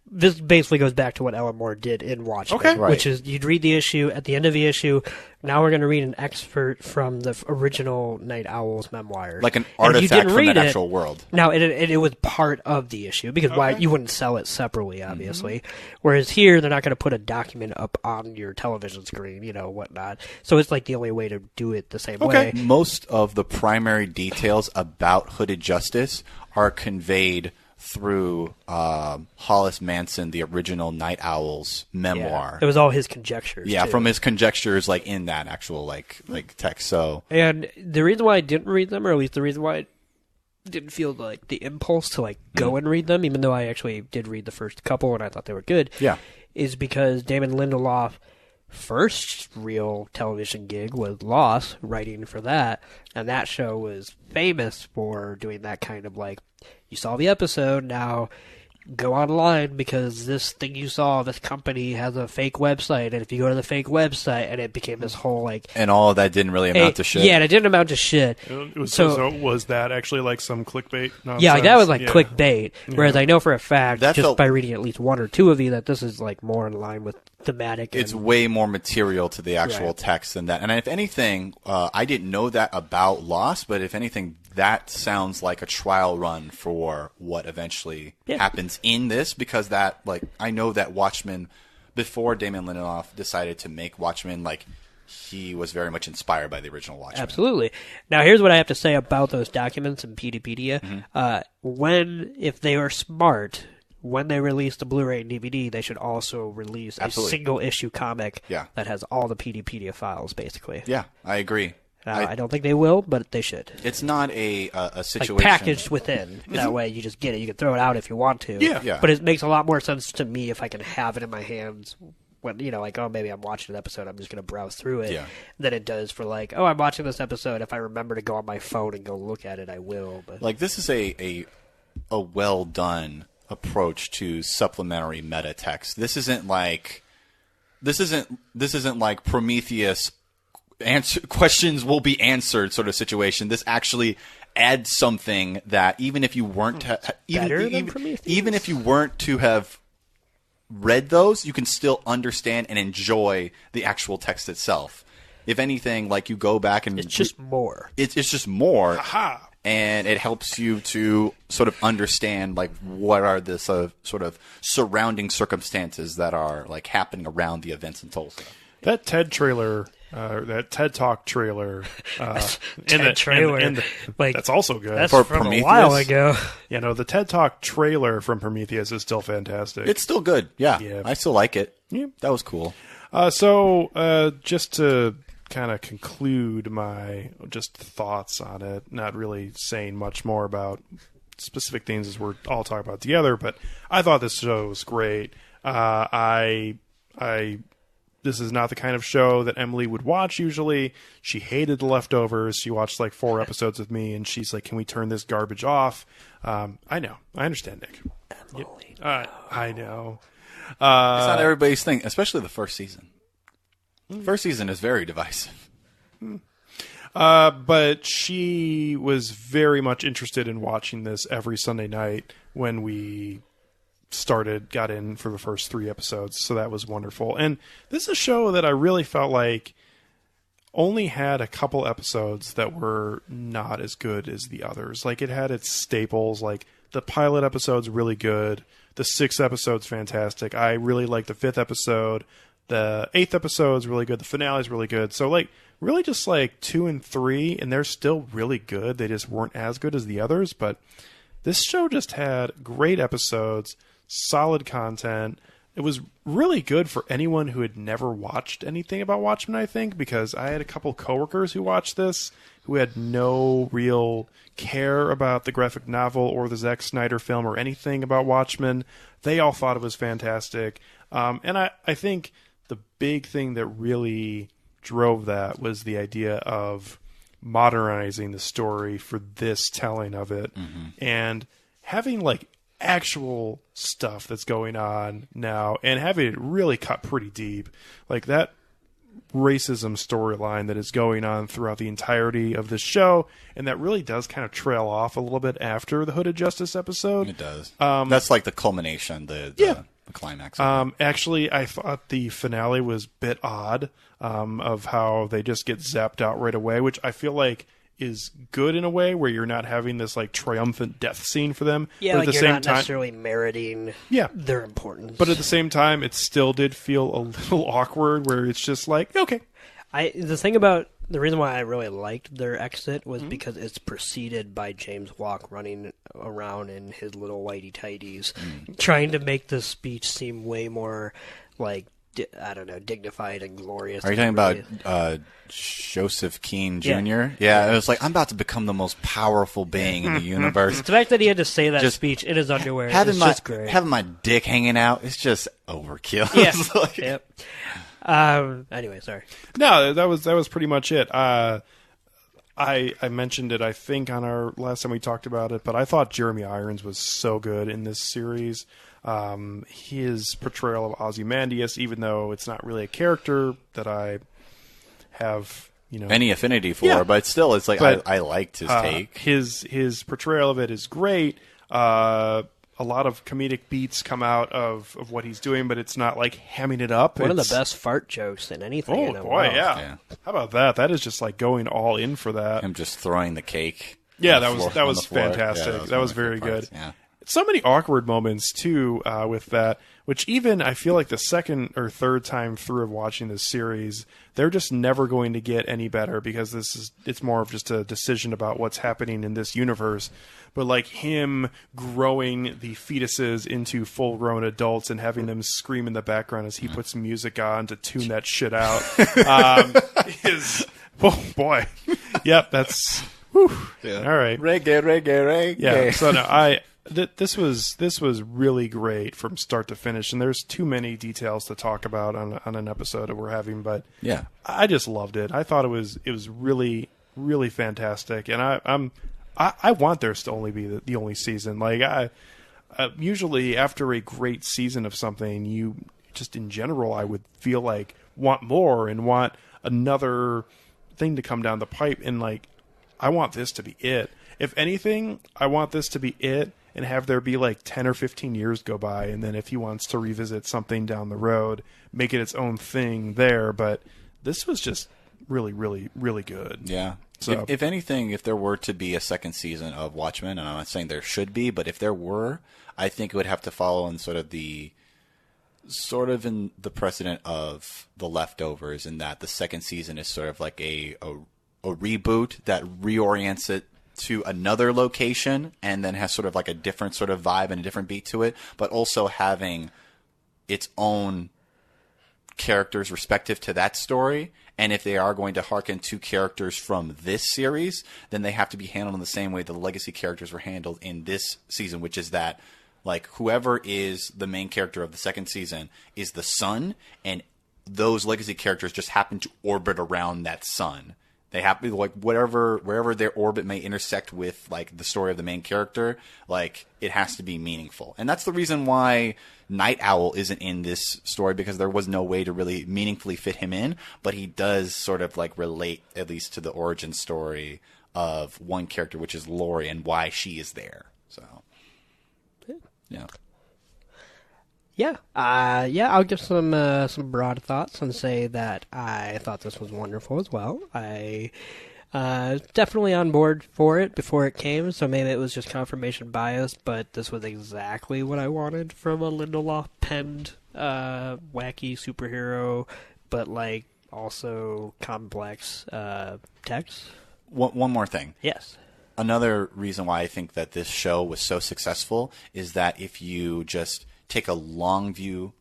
S2: this basically goes back to what Alan Moore did in Watchmen, which is you'd read the issue. At the end of the issue, now we're going to read an excerpt from the original Night Owl's memoirs.
S1: Like an artifact from that actual world.
S2: Now, it was part of the issue, because why you wouldn't sell it separately, obviously. Whereas here, they're not going to put a document up on your television screen, whatnot. So it's like the only way to do it the same way.
S1: Most of the primary details about Hooded Justice are conveyed through Hollis Manson, the original Night Owl's memoir.
S2: Yeah, it was all his conjectures.
S1: Yeah,
S2: too.
S1: from his conjectures, like in that actual like text. So,
S2: and the reason why I didn't read them, or at least the reason why I didn't feel like the impulse to go and read them, even though I actually did read the first couple and I thought they were good, is because Damon Lindelof first real television gig was Lost, writing for that, and that show was famous for doing that kind of you saw the episode, now go online because this thing you saw, this company has a fake website, and if you go to the fake website, and it became this whole
S1: and all of that didn't really amount to shit.
S2: Yeah, and it didn't amount to shit.
S9: So was that actually like some clickbait nonsense?
S2: Yeah, that was clickbait. Whereas I know for a fact, by reading at least one or two of you, that this is more in line with thematic.
S1: It's way more material to the actual text than that. And if anything, I didn't know that about Lost, but if anything, that sounds like a trial run for what eventually happens in this, because that, I know that Watchmen, before Damon Lindelof decided to make Watchmen, he was very much inspired by the original Watchmen.
S2: Absolutely. Now, here's what I have to say about those documents in PDpedia. If they are smart, when they release the Blu-ray and DVD, they should also release a single-issue comic that has all the PDpedia files, basically.
S1: Yeah, I agree.
S2: I don't think they will, but they should.
S1: It's not a situation
S2: packaged within. That way, you just get it. You can throw it out if you want to.
S1: Yeah.
S2: But it makes a lot more sense to me if I can have it in my hands when maybe I'm watching an episode, I'm just going to browse through it. Than it does for I'm watching this episode. If I remember to go on my phone and go look at it, I will. But
S1: this is a a well done approach to supplementary meta text. This isn't like Prometheus questions will be answered sort of situation. This actually adds something that even if you weren't even if you weren't to have read those, you can still understand and enjoy the actual text itself. If anything, like you go back and
S2: it's just more.
S1: It's just more.
S9: Aha.
S1: And it helps you to sort of understand like what are the sort of surrounding circumstances that are like happening around the events in Tulsa.
S9: That TED trailer, that TED Talk trailer,
S2: trailer, like
S9: that's also good.
S2: That's
S1: for
S2: from
S1: Prometheus?
S2: a while ago.
S9: You know, the TED Talk trailer from Prometheus is still fantastic.
S1: It's still good. Yeah. I still like it.
S9: Yeah.
S1: That was cool.
S9: So just to kind of conclude my just thoughts on it, not really saying much more about specific things as we're all talking about together, but I thought this show was great. This is not the kind of show that Emily would watch usually. She hated The Leftovers. She watched like 4 episodes with me, and she's like, "Can we turn this garbage off?" I know. I understand, Nick.
S2: Emily.
S9: I know.
S1: It's not everybody's thing, especially the first season. First season is very divisive.
S9: But she was very much interested in watching this every Sunday night when we got in for the first 3 episodes. So that was wonderful. And this is a show that I really felt like only had a couple episodes that were not as good as the others. Like it had its staples, like the pilot episode's really good. The 6th episode's fantastic. I really like the 5th episode. The 8th episode's really good. The finale's really good. So like really just like 2 and 3, and they're still really good. They just weren't as good as the others. But this show just had great episodes, solid content. It was really good for anyone who had never watched anything about Watchmen, I think, because I had a couple coworkers who watched this who had no real care about the graphic novel or the Zack Snyder film or anything about Watchmen. They all thought it was fantastic. And I think the big thing that really drove that was the idea of modernizing the story for this telling of it, and having like actual stuff that's going on now and having it really cut pretty deep. Like that racism storyline that is going on throughout the entirety of the show, and that really does kind of trail off a little bit after the Hooded Justice episode.
S1: It does. That's like the culmination, the climax.
S9: Actually, I thought the finale was a bit odd, of how they just get zapped out right away, which I feel like is good in a way where you're not having this like triumphant death scene for them.
S2: Yeah,
S9: but
S2: like
S9: at the
S2: you're
S9: same
S2: not
S9: time,
S2: necessarily meriting their importance.
S9: But at the same time, it still did feel a little awkward where it's just like, okay.
S2: The reason why I really liked their exit was because it's preceded by James Walk running around in his little whitey tighties, trying to make the speech seem way more like, I don't know, dignified and glorious.
S1: Are you talking about Joseph Keane Jr.? Yeah, it was like, I'm about to become the most powerful being in the universe.
S2: The fact that he had to say that speech in his underwear is just great. Having
S1: my dick hanging out, it's just overkill.
S2: Yeah.
S1: Like,
S2: yep. Anyway, sorry.
S9: No, that was pretty much it. I mentioned it, I think, on our last time we talked about it, but I thought Jeremy Irons was so good in this series. His portrayal of Ozymandias, even though it's not really a character that I have,
S1: any affinity for, but still, it's like I liked his take.
S9: His portrayal of it is great. A lot of comedic beats come out of what he's doing, but it's not like hamming it up.
S2: One of the best fart jokes in anything.
S9: Oh, boy, yeah. How about that? That is just like going all in for that.
S1: Him just throwing the cake.
S9: Yeah, that was fantastic. Yeah, that was very good.
S1: Yeah.
S9: So many awkward moments, too, with that, which even I feel like the second or third time through of watching this series, they're just never going to get any better because it's more of just a decision about what's happening in this universe. But like him growing the fetuses into full-grown adults and having them scream in the background as he puts music on to tune that shit out oh boy, yep, that's whew.
S1: Yeah.
S9: All right,
S1: reggae.
S9: Yeah, so no, this was really great from start to finish, and there's too many details to talk about on an episode that we're having, but
S1: yeah,
S9: I just loved it. I thought it was really, really fantastic, and I want theirs to only be the only season. Like, usually after a great season of something, you just in general, I would feel like want more and want another thing to come down the pipe. And like, I want this to be it. If anything, I want this to be it and have there be like 10 or 15 years go by. And then if he wants to revisit something down the road, make it its own thing there. But this was just really, really, really good.
S1: Yeah.
S9: So,
S1: if anything, if there were to be a second season of Watchmen, and I'm not saying there should be, but if there were, I think it would have to follow in sort of the precedent of The Leftovers, in that the second season is sort of like a reboot that reorients it to another location and then has sort of like a different sort of vibe and a different beat to it, but also having its own characters respective to that story. And if they are going to hearken to characters from this series, then they have to be handled in the same way the legacy characters were handled in this season, which is that like whoever is the main character of the second season is the sun, and those legacy characters just happen to orbit around that sun. They happen like wherever their orbit may intersect with like the story of the main character, like it has to be meaningful. And that's the reason why Night Owl isn't in this story, because there was no way to really meaningfully fit him in, but he does sort of like relate at least to the origin story of one character, which is Lori, and why she is there. So yeah.
S2: Yeah, I'll give some broad thoughts and say that I thought this was wonderful as well. I definitely on board for it before it came, so maybe it was just confirmation bias, but this was exactly what I wanted from a Lindelof-penned wacky superhero, but like also complex text.
S1: One more thing.
S2: Yes.
S1: Another reason why I think that this show was so successful is that if you just take a long view,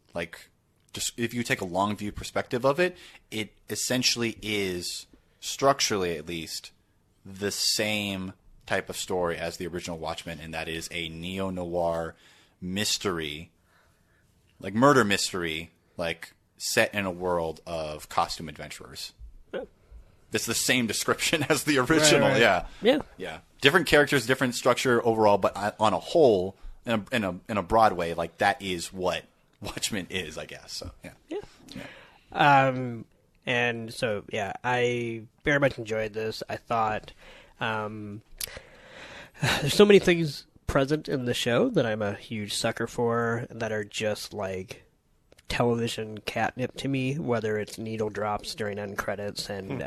S1: if you take a long view perspective of it, it essentially is, structurally at least, the same type of story as the original Watchmen, and that is a neo-noir mystery, like murder mystery, like set in a world of costume adventurers. It's the same description as the original. Right. Yeah. Different characters, different structure overall, but on a whole, in a broad way, like that is what Watchmen is, I guess. So
S2: and so I very much enjoyed this. I thought there's so many things present in the show that I'm a huge sucker for that are just like television catnip to me, whether it's needle drops during end credits and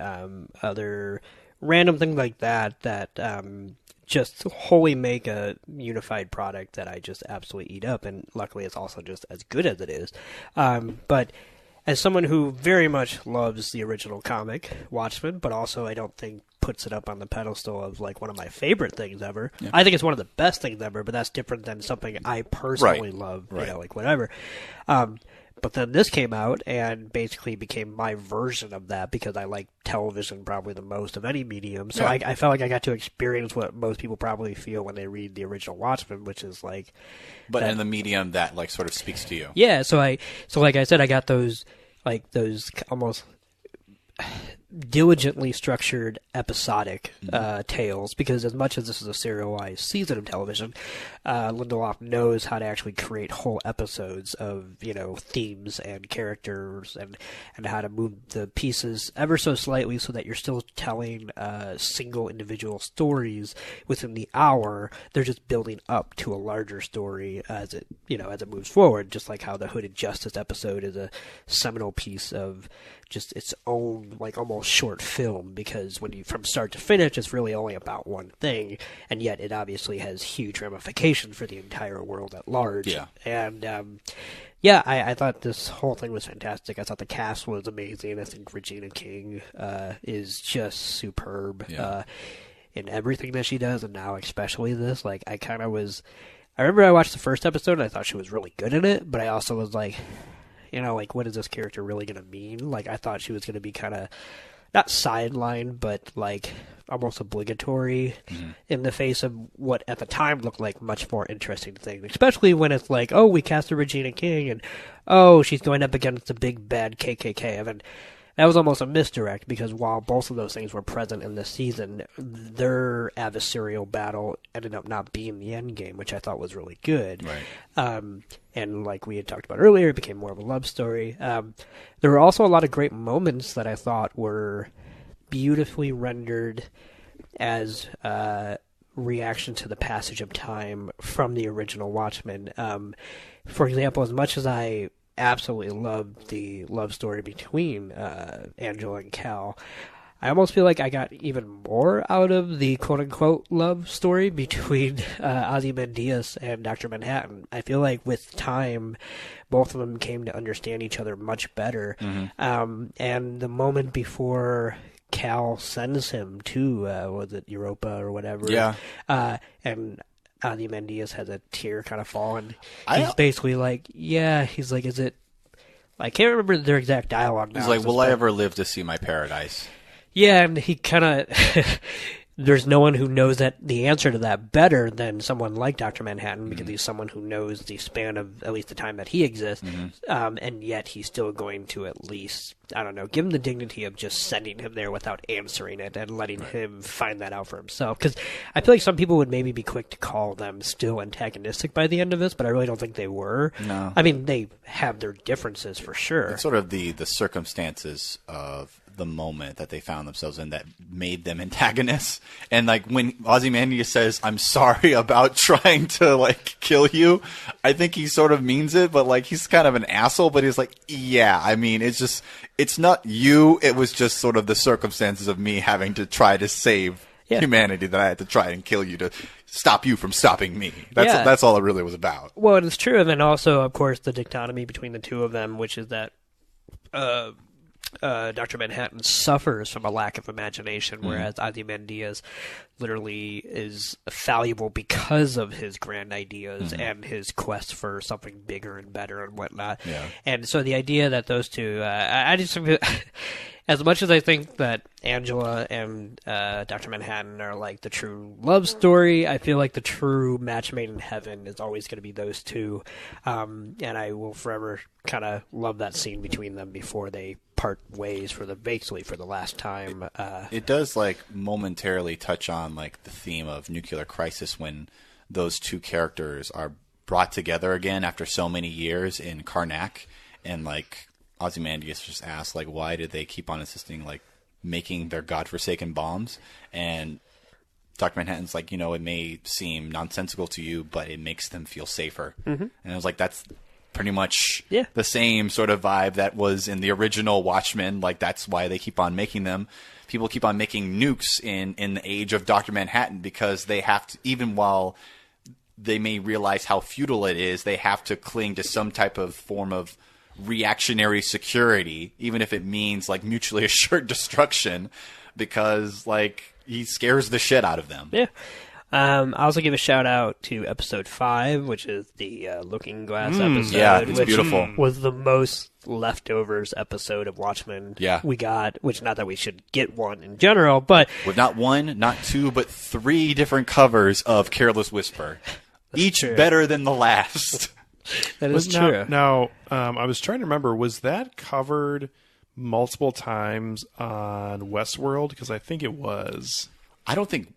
S2: other random things like that just wholly make a unified product that I just absolutely eat up, and luckily it's also just as good as it is. But as someone who very much loves the original comic, Watchmen, but also I don't think puts it up on the pedestal of like one of my favorite things ever. Yeah. I think it's one of the best things ever, but that's different than something I personally love, like whatever. But then this came out and basically became my version of that, because I like television probably the most of any medium. So I felt like I got to experience what most people probably feel when they read the original Watchmen, which is like...
S1: But in the medium that like sort of speaks to you.
S2: Yeah, so like I said, I got those almost diligently structured episodic tales, because as much as this is a serialized season of television, Lindelof knows how to actually create whole episodes of themes and characters and how to move the pieces ever so slightly so that you're still telling single individual stories within the hour. They're just building up to a larger story as it moves forward, just like how the Hooded Justice episode is a seminal piece of just its own like almost short film, because when you from start to finish it's really only about one thing, and yet it obviously has huge ramifications for the entire world at large. And I thought this whole thing was fantastic. I thought the cast was amazing. I think Regina King is just superb in everything that she does, and now especially this. Like I remember I watched the first episode and I thought she was really good in it, but I also was like, what is this character really going to mean? Like, I thought she was going to be kind of, not sidelined, but, like, almost obligatory in the face of what at the time looked like much more interesting things. Especially when it's like, oh, we cast a Regina King, and, oh, she's going up against the big bad KKK. that was almost a misdirect, because while both of those things were present in this season, their adversarial battle ended up not being the end game, which I thought was really good.
S1: Right.
S2: And like we had talked about earlier, it became more of a love story. There were also a lot of great moments that I thought were beautifully rendered as reaction to the passage of time from the original Watchmen. For example, as much as I absolutely loved the love story between Angela and Cal, I almost feel like I got even more out of the quote-unquote love story between Ozymandias and Dr. Manhattan. I feel like with time, both of them came to understand each other much better. And the moment before Cal sends him to, was it Europa or whatever?
S1: Yeah.
S2: And Ozymandias has a tear kind of fall, and he's basically like, he's like, is it... I can't remember their exact dialogue now.
S1: He's like, will I ever live to see my paradise?
S2: Yeah, and he kind of... There's no one who knows the answer to that better than someone like Dr. Manhattan, because he's someone who knows the span of at least the time that he exists, and yet he's still going to at least, I don't know, give him the dignity of just sending him there without answering it and letting him find that out for himself. Because I feel like some people would maybe be quick to call them still antagonistic by the end of this, but I really don't think they were.
S1: No.
S2: I mean, they have their differences for sure.
S1: It's sort of the circumstances of the moment that they found themselves in that made them antagonists. And like when Ozymandias says, "I'm sorry about trying to like kill you," I think he sort of means it, but like he's kind of an asshole, but he's like, yeah, I mean, it's not you, it was just sort of the circumstances of me having to try to save humanity that I had to try and kill you to stop you from stopping me. That's all it really was about.
S2: Well, it's true. And then also, of course, the dichotomy between the two of them, which is that Dr. Manhattan suffers from a lack of imagination, whereas Ozymandias literally is fallible because of his grand ideas and his quest for something bigger and better and whatnot.
S1: Yeah.
S2: And so the idea that those two, I just, as much as I think that Angela and Dr. Manhattan are like the true love story, I feel like the true match made in heaven is always going to be those two. And I will forever kind of love that scene between them before they part ways basically for the last time.
S1: It does like momentarily touch on like the theme of nuclear crisis when those two characters are brought together again after so many years in Karnak, and like Ozymandias just asks like, why did they keep on insisting like making their godforsaken bombs? And Dr. Manhattan's like, it may seem nonsensical to you, but it makes them feel safer. And I was like, that's pretty much the same sort of vibe that was in the original Watchmen. Like, that's why they keep on making them. People keep on making nukes in the age of Dr. Manhattan, because they have to, even while they may realize how futile it is, they have to cling to some type of form of reactionary security, even if it means like mutually assured destruction, because like he scares the shit out of them.
S2: Yeah. I also give a shout out to episode 5, which is the Looking Glass episode.
S1: Yeah, it's
S2: which
S1: beautiful.
S2: Was the most leftovers episode of Watchmen we got, which not that we should get one in general, but
S1: with not one, not two, but 3 different covers of Careless Whisper, each better than the last.
S2: That is true.
S9: Now, I was trying to remember, was that covered multiple times on Westworld? Because I think it was.
S1: I don't think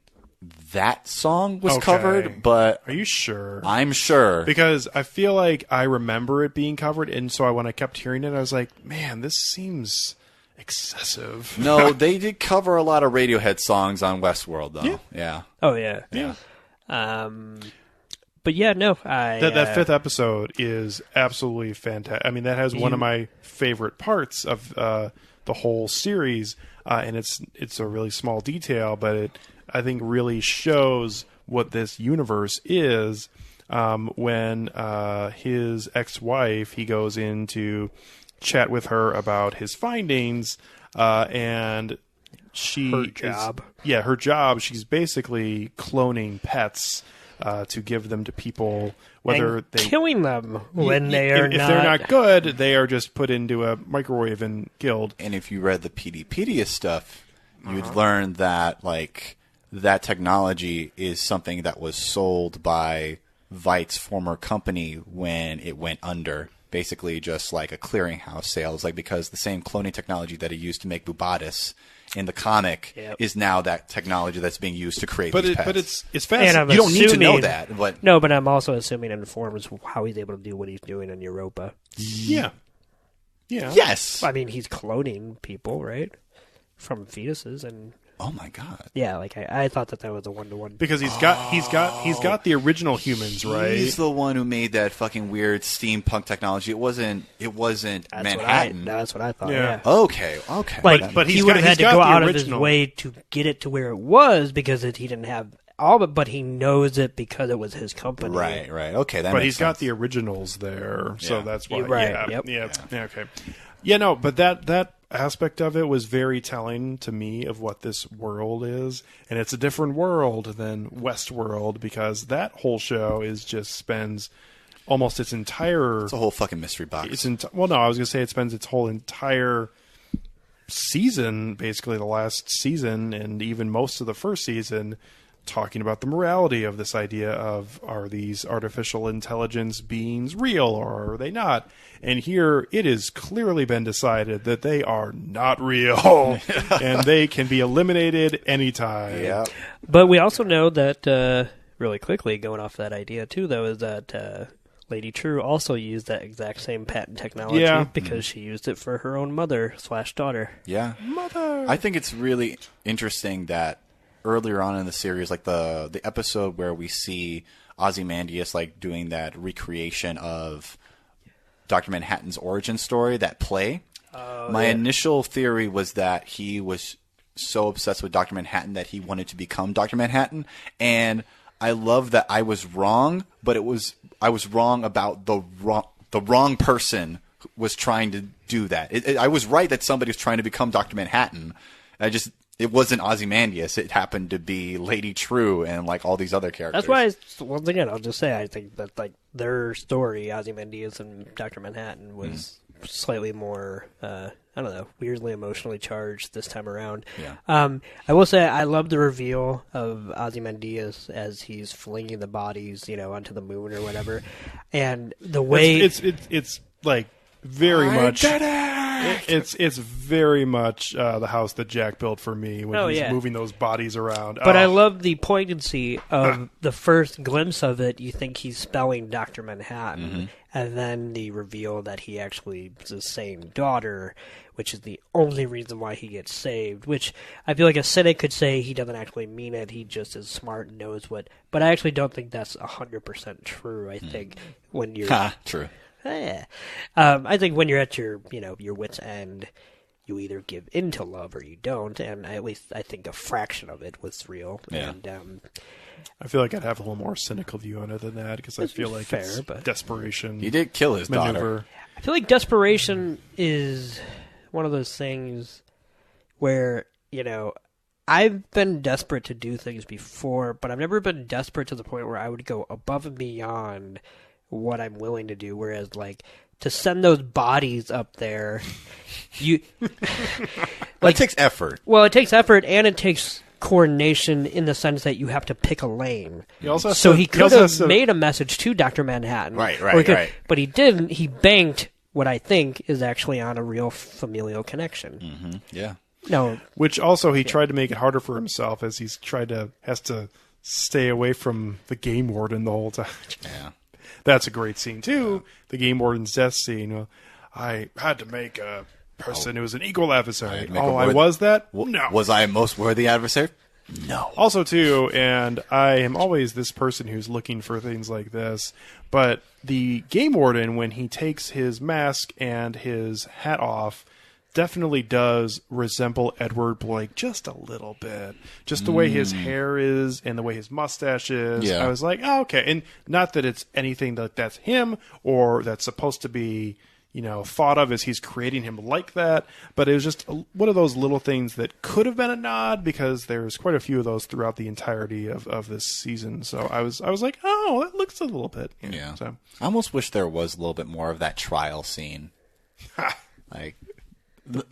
S1: that song was covered, but
S9: are you sure?
S1: I'm sure,
S9: because I feel like I remember it being covered, and so when I kept hearing it, I was like, "Man, this seems excessive."
S1: No, they did cover a lot of Radiohead songs on Westworld, though. Yeah.
S2: Oh yeah. But yeah, no,
S9: that 5th episode is absolutely fantastic. I mean, that has one of my favorite parts of the whole series, and it's a really small detail, but it, I think, really shows what this universe is. When his ex-wife, he goes in to chat with her about his findings, and her job. She's basically cloning pets to give them to people, whether
S2: and
S9: they
S2: killing them when they are
S9: if they're not good, they are just put into a microwave and killed.
S1: And if you read the PDpedia stuff, you'd learn that like that technology is something that was sold by Vight's former company when it went under basically just like a clearinghouse sale. It's like because the same cloning technology that he used to make Bubatis in the comic is now that technology that's being used to create these pets.
S9: But it's fascinating.
S1: You don't need to know that. But
S2: no, but I'm also assuming it informs how he's able to do what he's doing in Europa.
S9: Yeah.
S1: Yes.
S2: I mean, he's cloning people, right? From fetuses and...
S1: Oh my god!
S2: Yeah, like I thought that was a 1-to-1
S9: because he's got the original humans, right?
S1: He's the one who made that fucking weird steampunk technology. It wasn't Manhattan.
S2: That's what I thought. Yeah.
S1: Okay.
S2: Like,
S9: but
S2: he would have had to go out of his way to get it to where it was because he didn't have all of it, but he knows it because it was his company.
S1: Right. Okay, that.
S9: But
S1: makes
S9: he's
S1: sense.
S9: got the originals there, so that's why.
S2: Right.
S9: Yeah. Okay. Yeah. No, but that aspect of it was very telling to me of what this world is, and it's a different world than Westworld because that whole show spends almost its entire...
S1: It's a whole fucking mystery box.
S9: Well, no, I was going to say it spends its whole entire season, basically the last season, and even most of the first season, talking about the morality of this idea of, are these artificial intelligence beings real or are they not? And here it has clearly been decided that they are not real and they can be eliminated anytime.
S1: Yeah.
S2: But we also know that, really quickly, going off that idea too, though, is that Lady True also used that exact same patent technology because she used it for her own mother/daughter.
S1: Yeah.
S9: Mother!
S1: I think it's really interesting that earlier on in the series, like the episode where we see Ozymandias like doing that recreation of Dr. Manhattan's origin story, that play. My initial theory was that he was so obsessed with Dr. Manhattan that he wanted to become Dr. Manhattan, and I love that I was wrong, but I was wrong about the wrong person who was trying to do that. I was right that somebody was trying to become Dr. Manhattan. It wasn't Ozymandias. It happened to be Lady True and like all these other characters.
S2: That's why, once again, I'll just say I think that like their story, Ozymandias and Dr. Manhattan, was slightly more, I don't know, weirdly emotionally charged this time around.
S1: Yeah.
S2: I will say I love the reveal of Ozymandias as he's flinging the bodies, onto the moon or whatever, and the way
S9: it's like very much. It's very much the house that Jack built for me when he's moving those bodies around.
S2: But I love the poignancy of the first glimpse of it. You think he's spelling Dr. Manhattan, and then the reveal that he actually is the same daughter, which is the only reason why he gets saved. Which I feel like a cynic could say he doesn't actually mean it. He just is smart and knows what. But I actually don't think that's 100% true. I think when you're
S1: true.
S2: I think when you're at your wit's end, you either give in to love or you don't, and at least I think a fraction of it was real.
S1: Yeah.
S2: And
S9: I feel like I'd have a little more cynical view on it than that because I feel like it's
S2: but
S9: desperation.
S1: He did kill his daughter.
S2: I feel like desperation is one of those things where, I've been desperate to do things before, but I've never been desperate to the point where I would go above and beyond what I'm willing to do, whereas like to send those bodies up there,
S1: it takes effort.
S2: Well, it takes effort and it takes coordination in the sense that you have to pick a lane.
S9: He
S2: could have made a message to Dr. Manhattan,
S1: right,
S2: but he didn't. He banked what I think is actually on a real familial connection.
S1: Mm-hmm. Yeah.
S2: No,
S9: which also he tried to make it harder for himself as has to stay away from the game warden the whole time.
S1: Yeah.
S9: That's a great scene, too. The game warden's death scene. I had to make a person who was an equal adversary. I was that? No.
S1: Was I a most worthy adversary? No.
S9: Also, too, and I am always this person who's looking for things like this, but the game warden, when he takes his mask and his hat off, definitely does resemble Edward Blake just a little bit. Just the way his hair is and the way his mustache is.
S1: Yeah.
S9: I was like, oh, okay. And not that it's anything that's him or that's supposed to be, thought of as he's creating him like that. But it was just one of those little things that could have been a nod because there's quite a few of those throughout the entirety of this season. So I was like, oh, that looks a little bit.
S1: Yeah.
S9: So
S1: I almost wish there was a little bit more of that trial scene. Like,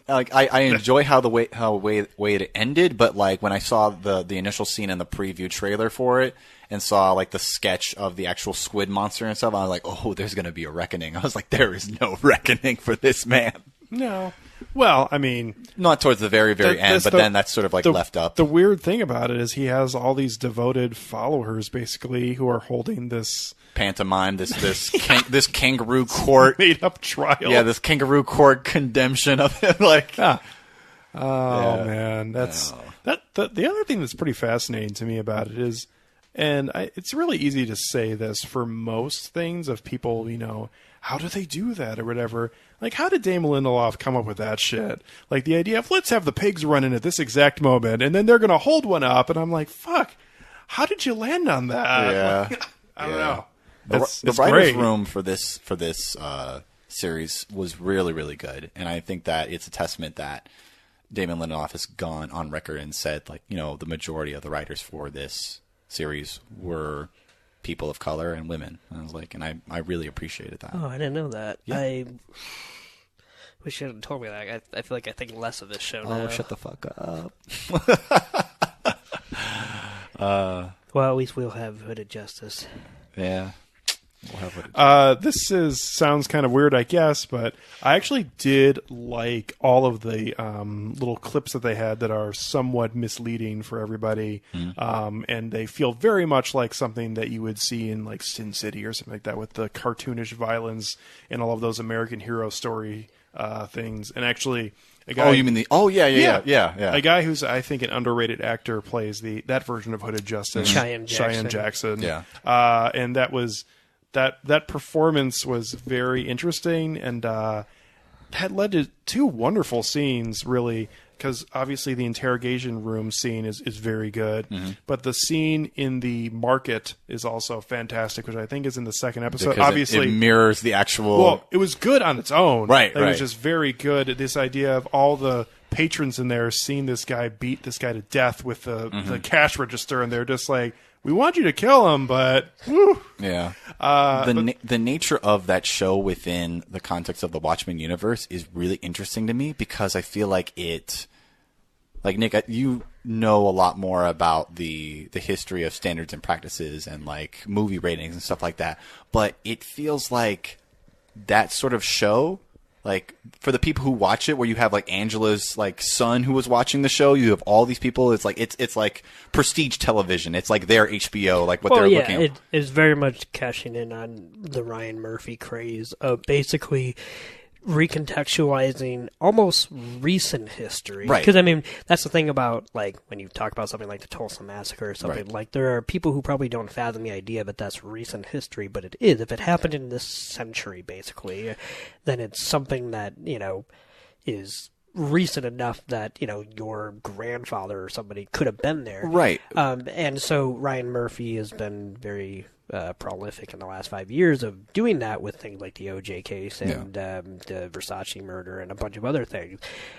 S1: like I enjoy how the way it ended, but like when I saw the initial scene in the preview trailer for it and saw like the sketch of the actual squid monster and stuff, I was like, oh, there's gonna be a reckoning. I was like, there is no reckoning for this man.
S9: No. Well, I mean,
S1: not towards the very end, but then that's sort of like left up.
S9: The weird thing about it is he has all these devoted followers, basically, who are holding this
S1: pantomime, this kangaroo court
S9: made up trial.
S1: Yeah, this kangaroo court condemnation of him. Like,
S9: man, that's the other thing that's pretty fascinating to me about it is, and it's really easy to say this for most things of people, how do they do that or whatever. Like, how did Damon Lindelof come up with that shit? Like, the idea of, let's have the pigs run in at this exact moment, and then they're going to hold one up, and I'm like, fuck, how did you land on that?
S1: Yeah.
S9: I don't know.
S1: The writer's room for this series was really, really good, and I think that it's a testament that Damon Lindelof has gone on record and said, like, the majority of the writers for this series were people of color and women. And I was like, and I really appreciated that.
S2: Oh, I didn't know that.
S1: Yeah.
S2: I wish you hadn't told me that. I feel like I think less of this show now.
S1: Oh, shut the fuck up.
S2: Well, at least we'll have Hooded Justice.
S1: Yeah. We'll have
S9: this sounds kind of weird, I guess, but I actually did like all of the little clips that they had that are somewhat misleading for everybody, and they feel very much like something that you would see in like Sin City or something like that, with the cartoonish violence and all of those American Hero story things. And actually, a guy.
S1: Oh, you mean the? Oh, yeah.
S9: A guy who's, I think, an underrated actor plays that version of Hooded Justice,
S2: Cheyenne
S9: Jackson.
S1: Yeah,
S9: and that was. That performance was very interesting and had led to two wonderful scenes, really, because obviously the interrogation room scene is very good, but the scene in the market is also fantastic, which I think is in the second episode.
S1: Because
S9: obviously,
S1: it mirrors the actual...
S9: Well, it was good on its own.
S1: Right,
S9: It was just very good. This idea of all the patrons in there seeing this guy beat this guy to death with the cash register, and they're just like, we want you to kill him, but... Whew.
S1: Yeah. The nature of that show within the context of the Watchmen universe is really interesting to me, because I feel like it... Like, Nick, you know a lot more about the history of standards and practices and, like, movie ratings and stuff like that. But it feels like that sort of show... Like, for the people who watch it, where you have, like, Angela's, like, son who was watching the show, you have all these people, it's like prestige television. It's like their HBO, like what they're looking at.
S2: It is very much cashing in on the Ryan Murphy craze of basically recontextualizing almost recent history.
S1: Right.
S2: Because, I mean, that's the thing about, like, when you talk about something like the Tulsa Massacre or something,
S1: right.
S2: Like, there are people who probably don't fathom the idea that that's recent history, but it is. If it happened in this century, basically, then it's something that, is recent enough that, your grandfather or somebody could have been there.
S1: Right.
S2: And so Ryan Murphy has been very... prolific in the last 5 years of doing that with things like the OJ case and the Versace murder and a bunch of other things.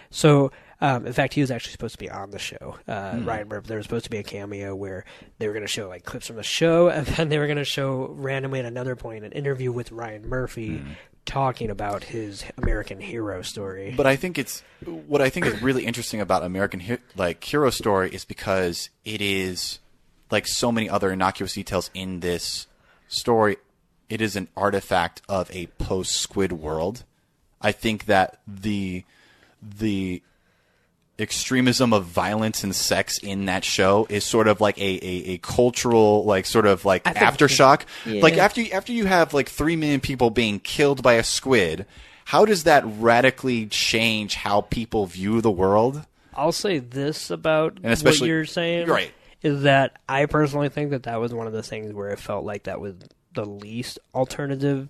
S2: So, in fact, he was actually supposed to be on the show. Ryan Murphy, there was supposed to be a cameo where they were going to show like clips from the show, and then they were going to show randomly at another point an interview with Ryan Murphy talking about his American Hero story.
S1: But I think what I think is really interesting about American Hero story is because it is... like so many other innocuous details in this story, it is an artifact of a post-Squid world. I think that the extremism of violence and sex in that show is sort of like a cultural, like, sort of like aftershock.
S2: Yeah.
S1: Like after you have like 3 million people being killed by a squid, how does that radically change how people view the world?
S2: I'll say this about
S1: And especially,
S2: what you're saying.
S1: Right.
S2: Is that I personally think that was one of the things where it felt like that was the least alternative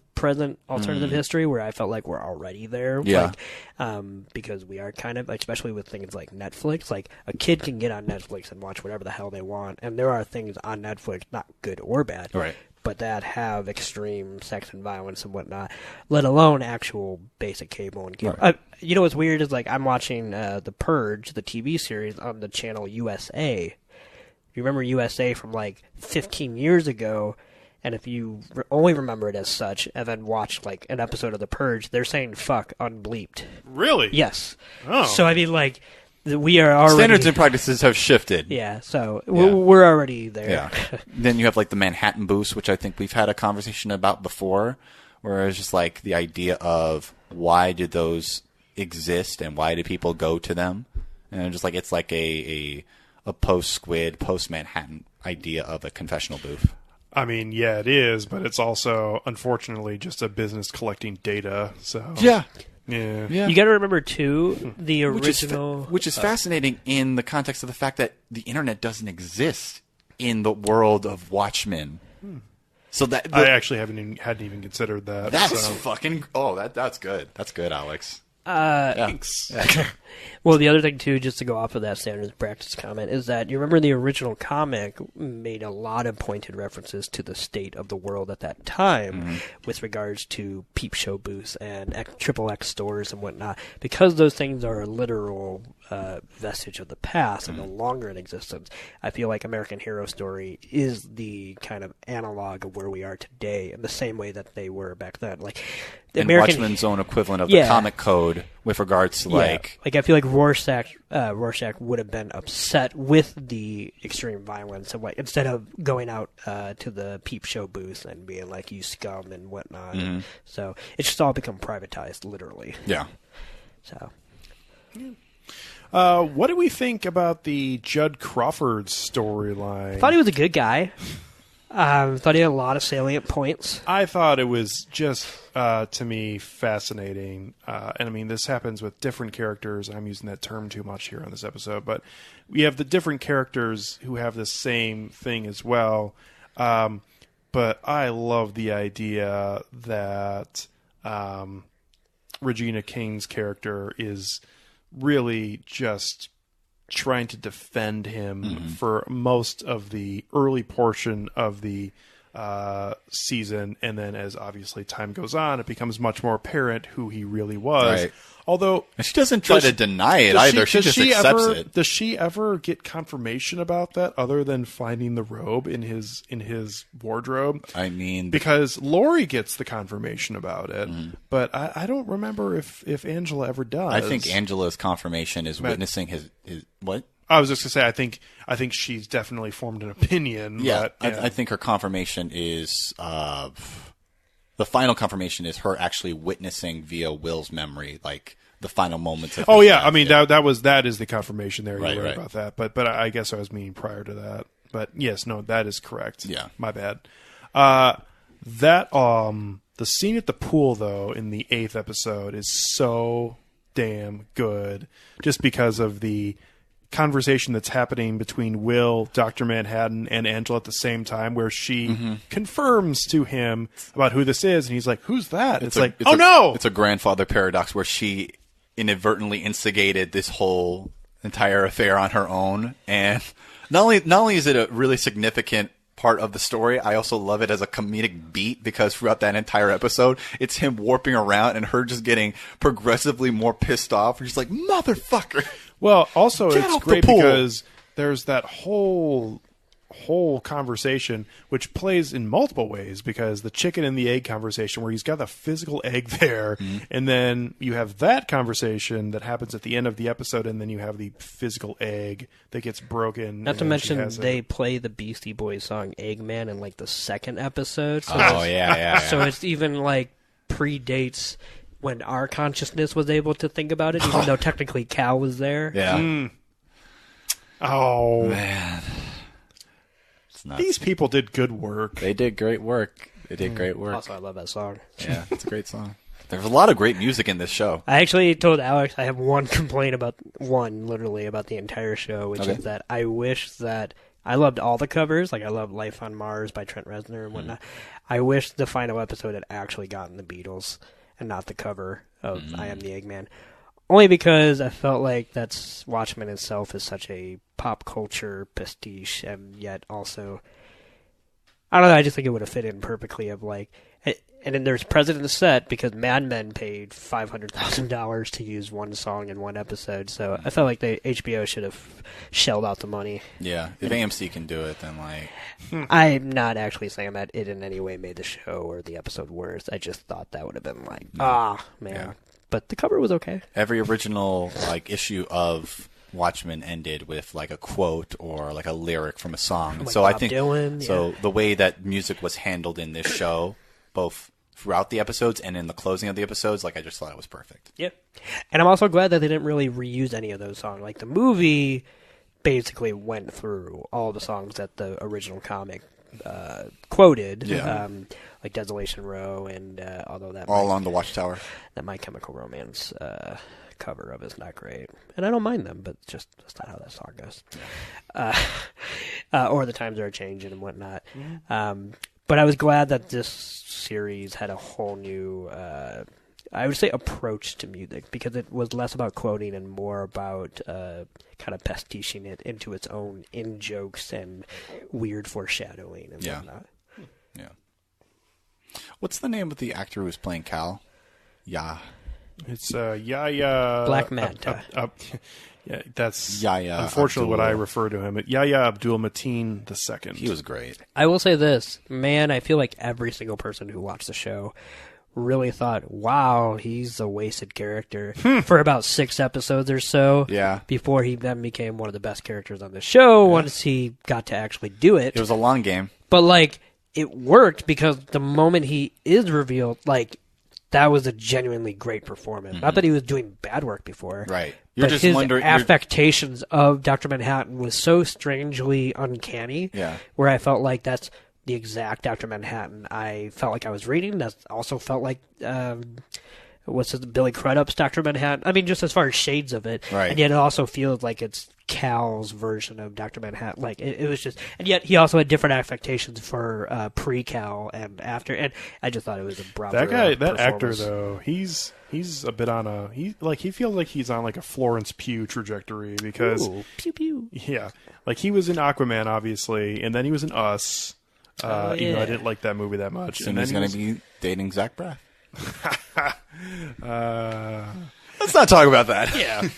S2: history, where I felt like we're already there.
S1: Yeah.
S2: Like, because we are kind of, especially with things like Netflix, like a kid can get on Netflix and watch whatever the hell they want, and there are things on Netflix, not good or bad,
S1: right,
S2: but that have extreme sex and violence and whatnot, let alone actual basic cable and cable.
S1: Right.
S2: You know what's weird is, like, I'm watching The Purge, the TV series, on the channel USA. You remember USA from like 15 years ago, And if you only remember it as such, and then watch like an episode of The Purge, they're saying "fuck" unbleeped.
S9: Really?
S2: Yes.
S9: Oh.
S2: So I mean, like, we are already
S1: Standards and practices have shifted.
S2: Yeah. So we're already there.
S1: Yeah. Then you have like the Manhattan boost, which I think we've had a conversation about before, where it's just like the idea of why did those exist and why do people go to them, and just like it's like a post-Squid, post-Manhattan idea of a confessional booth.
S9: I mean, yeah, it is, but it's also, unfortunately, just a business collecting data. So
S1: Yeah.
S2: You got to remember too the original,
S1: which is fascinating in the context of the fact that the internet doesn't exist in the world of Watchmen. So that
S9: I actually hadn't even considered that.
S1: That's fucking. Oh, that's good. That's good, Alex.
S9: Thanks.
S2: Well, the other thing too, just to go off of that standards and practice comment, is that you remember the original comic made a lot of pointed references to the state of the world at that time, with regards to peep show booths and XXX stores and whatnot, because those things are a literal vestige of the past and no longer in existence. I feel like American Hero Story is the kind of analog of where we are today, in the same way that they were back then. Like the
S1: Watchmen's own equivalent of the comic code with regards to like
S2: I feel like Rorschach would have been upset with the extreme violence of, like, instead of going out to the peep show booth and being like, you scum and whatnot. So it's just all become privatized, literally.
S1: Yeah.
S2: So.
S9: What do we think about the Judd Crawford storyline?
S2: I thought he was a good guy. Thought he had a lot of salient points.
S9: I thought it was just, to me, fascinating. And I mean, this happens with different characters. I'm using that term too much here on this episode, but we have the different characters who have the same thing as well. But I love the idea that Regina King's character is really just trying to defend him for most of the early portion of the season, and then as obviously time goes on, it becomes much more apparent who he really was.
S1: Right.
S9: Although
S1: and she doesn't try to deny it either. She just accepts it.
S9: Does she ever get confirmation about that, other than finding the robe in his wardrobe?
S1: I mean,
S9: because Lori gets the confirmation about it, but I don't remember if Angela ever does.
S1: I think Angela's confirmation is witnessing his what?
S9: I was just gonna say, I think she's definitely formed an opinion.
S1: Yeah,
S9: but,
S1: I think her confirmation is the final confirmation is her actually witnessing via Will's memory, like the final moments of his life.
S9: I mean that is the confirmation there. You're right about that, but I guess I was meaning prior to that. But yes, no, that is correct.
S1: Yeah,
S9: my bad. The scene at the pool though in the 8th episode is so damn good, just because of the conversation that's happening between Will, Dr. Manhattan, and Angela at the same time, where she confirms to him about who this is, and he's like, "Who's that?" It's a
S1: grandfather paradox where she inadvertently instigated this whole entire affair on her own, and not only is it a really significant part of the story, I also love it as a comedic beat, because throughout that entire episode, it's him warping around and her just getting progressively more pissed off. She's like, "Motherfucker."
S9: Well, also it's great because there's that whole conversation, which plays in multiple ways, because the chicken and the egg conversation, where he's got the physical egg there, and then you have that conversation that happens at the end of the episode, and then you have the physical egg that gets broken.
S2: Not to mention they play the Beastie Boys song Eggman in like the 2nd episode. So
S1: yeah.
S2: So it's even like predates when our consciousness was able to think about it, even though technically Cal was there.
S1: Yeah.
S9: Oh
S1: man.
S9: These people did good work.
S1: They did great work.
S2: Also, I love that song.
S1: Yeah, it's a great song. There's a lot of great music in this show.
S2: I actually told Alex I have one complaint about the entire show, which is that I wish that I loved all the covers. Like, I love Life on Mars by Trent Reznor and whatnot. I wish the final episode had actually gotten the Beatles and not the cover of I Am the Eggman. Only because I felt like Watchmen itself is such a pop culture pastiche, and yet also I don't know. I just think it would have fit in perfectly. Of like, and then there's President's Set because Mad Men paid $500,000 to use one song in one episode. So I felt like the HBO should have shelled out the money.
S1: Yeah, if AMC can do it, then like.
S2: I'm not actually saying that it in any way made the show or the episode worse. I just thought that would have been like, man. Yeah. But the cover was okay.
S1: Every original like issue of Watchmen ended with like a quote or like a lyric from a song.
S2: Like
S1: so
S2: Bob
S1: I think
S2: Dylan,
S1: so. The way that music was handled in this show, both throughout the episodes and in the closing of the episodes, like I just thought it was perfect.
S2: Yep. And I'm also glad that they didn't really reuse any of those songs. Like the movie basically went through all the songs that the original comic quoted.
S1: Yeah.
S2: Like Desolation Row and although that
S1: all on the Watchtower.
S2: That My Chemical Romance cover of is not great, and I don't mind them, but that's not how that song goes. Or the times are changing and whatnot. But I was glad that this series had a whole new, I would say, approach to music because it was less about quoting and more about kind of pastiching it into its own in jokes and weird foreshadowing and whatnot.
S1: Yeah. What's the name of the actor who's playing Cal?
S9: It's Yahya...
S2: Black Manta.
S9: Yeah, that's
S1: Yahya
S9: unfortunately what I refer to him. Yahya Abdul-Mateen II.
S1: He was great.
S2: I will say this. Man, I feel like every single person who watched the show really thought, wow, he's a wasted character for about 6 episodes or so.
S1: Yeah.
S2: Before he then became one of the best characters on the show once he got to actually do it.
S1: It was a long game.
S2: But, like, it worked because the moment he is revealed, like, that was a genuinely great performance. Not that he was doing bad work before.
S1: Right.
S2: But his affectations of Dr. Manhattan was so strangely uncanny.
S1: Yeah.
S2: Where I felt like that's the exact Dr. Manhattan I felt like I was reading. That also felt like Billy Crudup's Dr. Manhattan. I mean, just as far as shades of it.
S1: Right.
S2: And yet it also feels like it's Cal's version of Dr. Manhattan. Like, it was just... And yet he also had different affectations for pre-Cal and after. And I just thought it was a bravura
S9: that actor, though, he's a bit on a... He feels like he's on, like, a Florence Pugh trajectory because...
S2: Ooh, pew pew.
S9: Yeah. Like, he was in Aquaman, obviously, and then he was in Us. Even though I didn't like that movie that much.
S1: Soon he's going to be dating Zach Braff.
S9: Let's
S1: not talk about that.
S9: Yeah.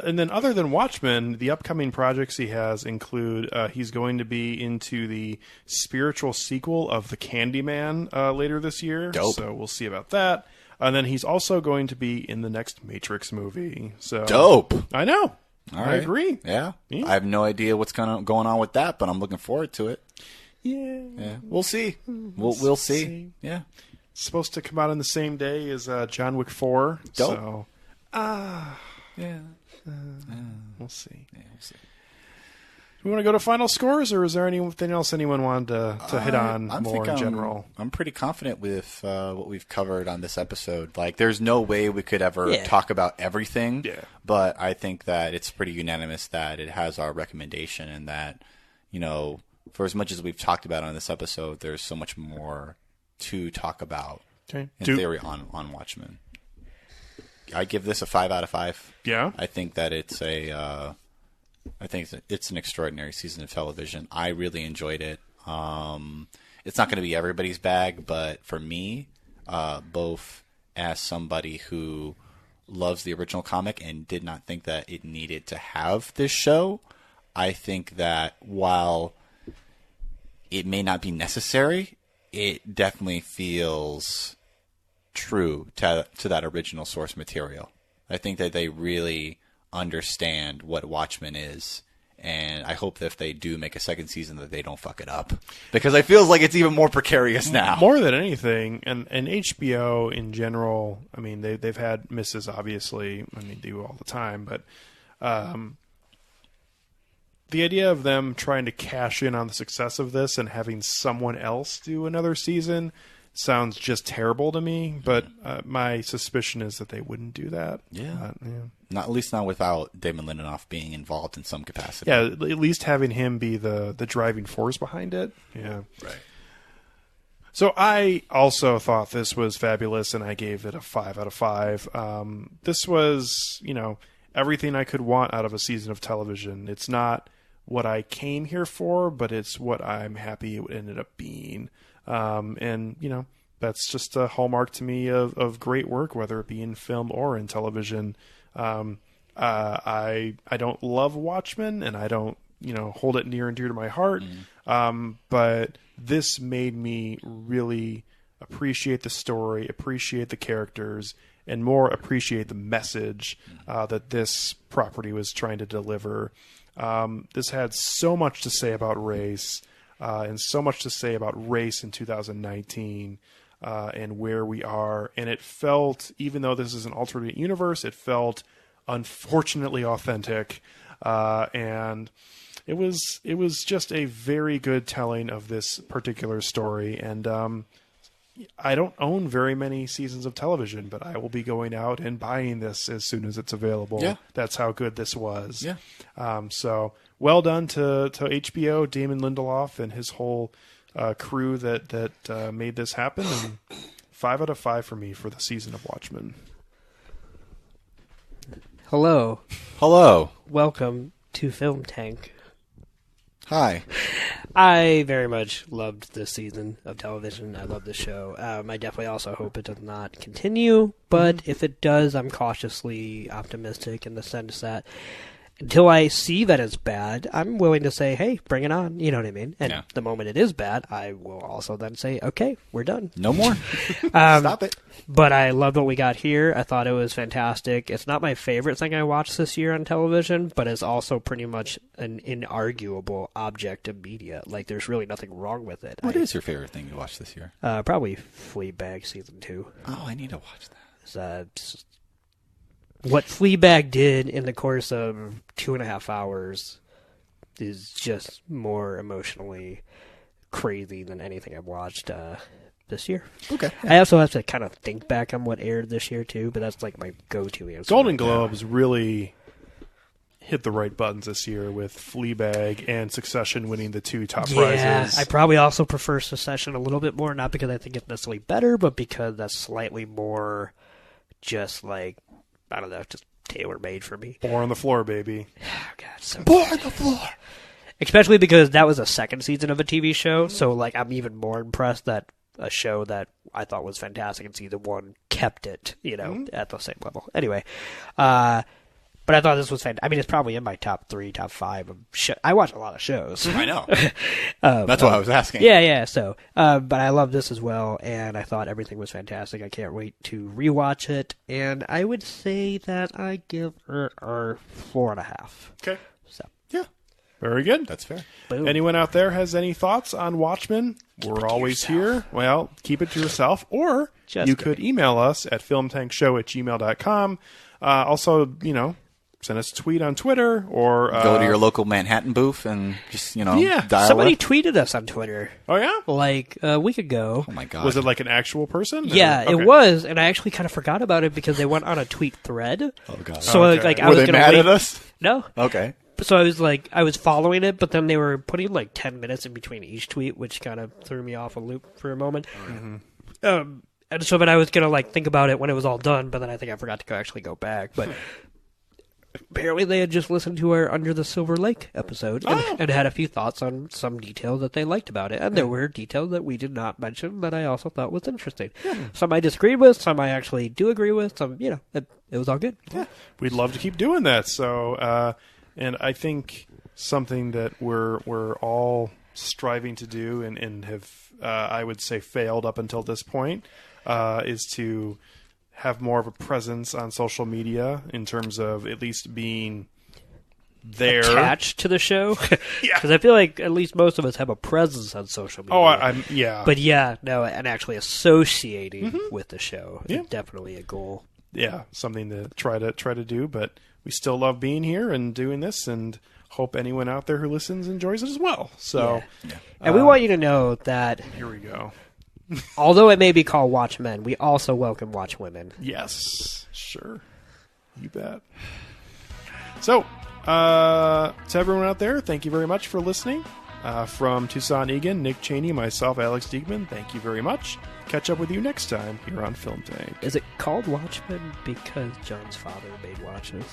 S9: And then other than Watchmen, the upcoming projects he has include he's going to be into the spiritual sequel of The Candyman later this year.
S1: Dope.
S9: So we'll see about that. And then he's also going to be in the next Matrix movie. So
S1: dope.
S9: I know.
S1: All right.
S9: I agree.
S1: Yeah. I have no idea what's going on with that, but I'm looking forward to it.
S9: Yeah.
S1: We'll see. We'll see. Yeah.
S9: It's supposed to come out on the same day as John Wick 4.
S1: Dope.
S9: So,
S1: yeah.
S9: We'll see.
S1: Yeah, we'll see.
S9: Do we want to go to final scores, or is there anything else anyone wanted to hit on more in general?
S1: I'm pretty confident with what we've covered on this episode. Like, there's no way we could ever talk about everything.
S9: Yeah.
S1: But I think that it's pretty unanimous that it has our recommendation, and that, you know, for as much as we've talked about on this episode, there's so much more to talk about in theory on Watchmen. I give this a 5 out of 5.
S9: Yeah.
S1: I think that it's it's an extraordinary season of television. I really enjoyed it. It's not going to be everybody's bag, but for me, both as somebody who loves the original comic and did not think that it needed to have this show, I think that while it may not be necessary, it definitely feels true to that original source material. I think that they really understand what Watchmen is, and I hope that if they do make a second season that they don't fuck it up, because I feel like it's even more precarious now.
S9: More than anything, and HBO in general, I mean, they've had misses, obviously. I mean, they do all the time, but the idea of them trying to cash in on the success of this and having someone else do another season sounds just terrible to me, but my suspicion is that they wouldn't do that.
S1: Yeah. Not at least not without Damon Lindelof being involved in some capacity.
S9: Yeah, at least having him be the driving force behind it. Yeah.
S1: Right.
S9: So I also thought this was fabulous, and I gave it a 5 out of 5. This was, everything I could want out of a season of television. It's not what I came here for, but it's what I'm happy it ended up being. And, you know, that's just a hallmark to me of great work, whether it be in film or in television. I don't love Watchmen, and I don't, you know, hold it near and dear to my heart. But this made me really appreciate the story, appreciate the characters, and more appreciate the message that this property was trying to deliver. This had so much to say about race, and so much to say about race in 2019, and where we are. And it felt, even though this is an alternate universe, it felt unfortunately authentic. And it was just a very good telling of this particular story. And I don't own very many seasons of television, but I will be going out and buying this as soon as it's available. Yeah. That's how good this was. Yeah. So well done to HBO, Damon Lindelof, and his whole crew that made this happen. And 5 out of 5 for me for the season of Watchmen.
S2: Hello.
S1: Hello.
S2: Welcome to Film Tank.
S1: Hi.
S2: I very much loved this season of television. I love the show. I definitely also hope it does not continue, but if it does, I'm cautiously optimistic in the sense that until I see that it's bad, I'm willing to say, hey, bring it on. You know what I mean? And the moment it is bad, I will also then say, okay, we're done.
S1: No more. Stop it.
S2: But I loved what we got here. I thought it was fantastic. It's not my favorite thing I watched this year on television, but it's also pretty much an inarguable object of media. Like, there's really nothing wrong with it.
S1: What is your favorite thing you watched this year?
S2: Probably Fleabag Season 2.
S1: Oh, I need to watch that.
S2: What Fleabag did in the course of 2.5 hours is just more emotionally crazy than anything I've watched this year.
S1: Okay.
S2: Yeah. I also have to kind of think back on what aired this year, too, but that's like my go-to answer.
S9: Golden Globes really hit the right buttons this year with Fleabag and Succession winning the 2 top prizes.
S2: I probably also prefer Succession a little bit more, not because I think it's necessarily better, but because that's slightly more just like, I don't know, just tailor-made for me.
S9: Born on the floor, baby.
S2: Oh, God, so
S1: Born on the floor.
S2: Especially because that was a second season of a TV show, so like I'm even more impressed that a show that I thought was fantastic in season 1 kept it, you know, at the same level. Anyway, but I thought this was fantastic. I mean, it's probably in my top 3, top 5 of I watch a lot of shows.
S1: I know. That's why I was asking.
S2: Yeah. So, but I love this as well, and I thought everything was fantastic. I can't wait to rewatch it, and I would say that I give it a 4.5.
S9: Okay.
S2: So.
S1: Yeah.
S9: Very good.
S1: That's fair.
S2: Boom.
S9: Anyone out there has any thoughts on Watchmen? We're always here. Well, keep it to yourself, or you could email us at filmtankshow@gmail.com. Also, you know, send us a tweet on Twitter, or
S1: go to your local Manhattan booth and just, you know, dial
S2: somebody
S1: up.
S2: tweeted us on Twitter.
S9: Oh, yeah?
S2: Like a week ago.
S1: Oh, my God.
S9: Was it like an actual person?
S2: Yeah,
S9: Okay.
S2: it was, and I actually kind of forgot about it because they went on a tweet thread.
S1: Oh, God.
S2: So,
S9: Okay.
S2: like, I
S1: Were
S2: was
S1: they
S2: going to
S1: mad
S2: wait.
S1: at us?
S2: No.
S1: Okay.
S2: So I was following it, but then they were putting like 10 minutes in between each tweet, which kind of threw me off a loop for a moment. And so, but I was going to like think about it when it was all done, but then I think I forgot to actually go back. But apparently they had just listened to our Under the Silver Lake episode and had a few thoughts on some details that they liked about it. And there were details that we did not mention that I also thought was interesting. Some I disagreed with, some I actually do agree with, some, you know, it was all good.
S9: Yeah. We'd love to keep doing that. So, and I think something that we're all striving to do and have, I would say, failed up until this point, is to have more of a presence on social media in terms of at least being there.
S2: Attached to the show?
S9: Yeah.
S2: Because I feel like at least most of us have a presence on social media.
S9: Oh, I'm yeah.
S2: But yeah, no, and actually associating with the show is definitely a goal.
S9: Yeah, something to try to do, but we still love being here and doing this, and hope anyone out there who listens enjoys it as well. So,
S2: and we want you to know that
S9: here we go.
S2: Although it may be called Watchmen, we also welcome Watchwomen.
S9: Yes, sure, you bet. So, to everyone out there, thank you very much for listening. From Tucson, Egan, Nick Cheney, myself, Alex Diekman, thank you very much. Catch up with you next time here on Film Tank.
S2: Is it called Watchmen because John's father made watches?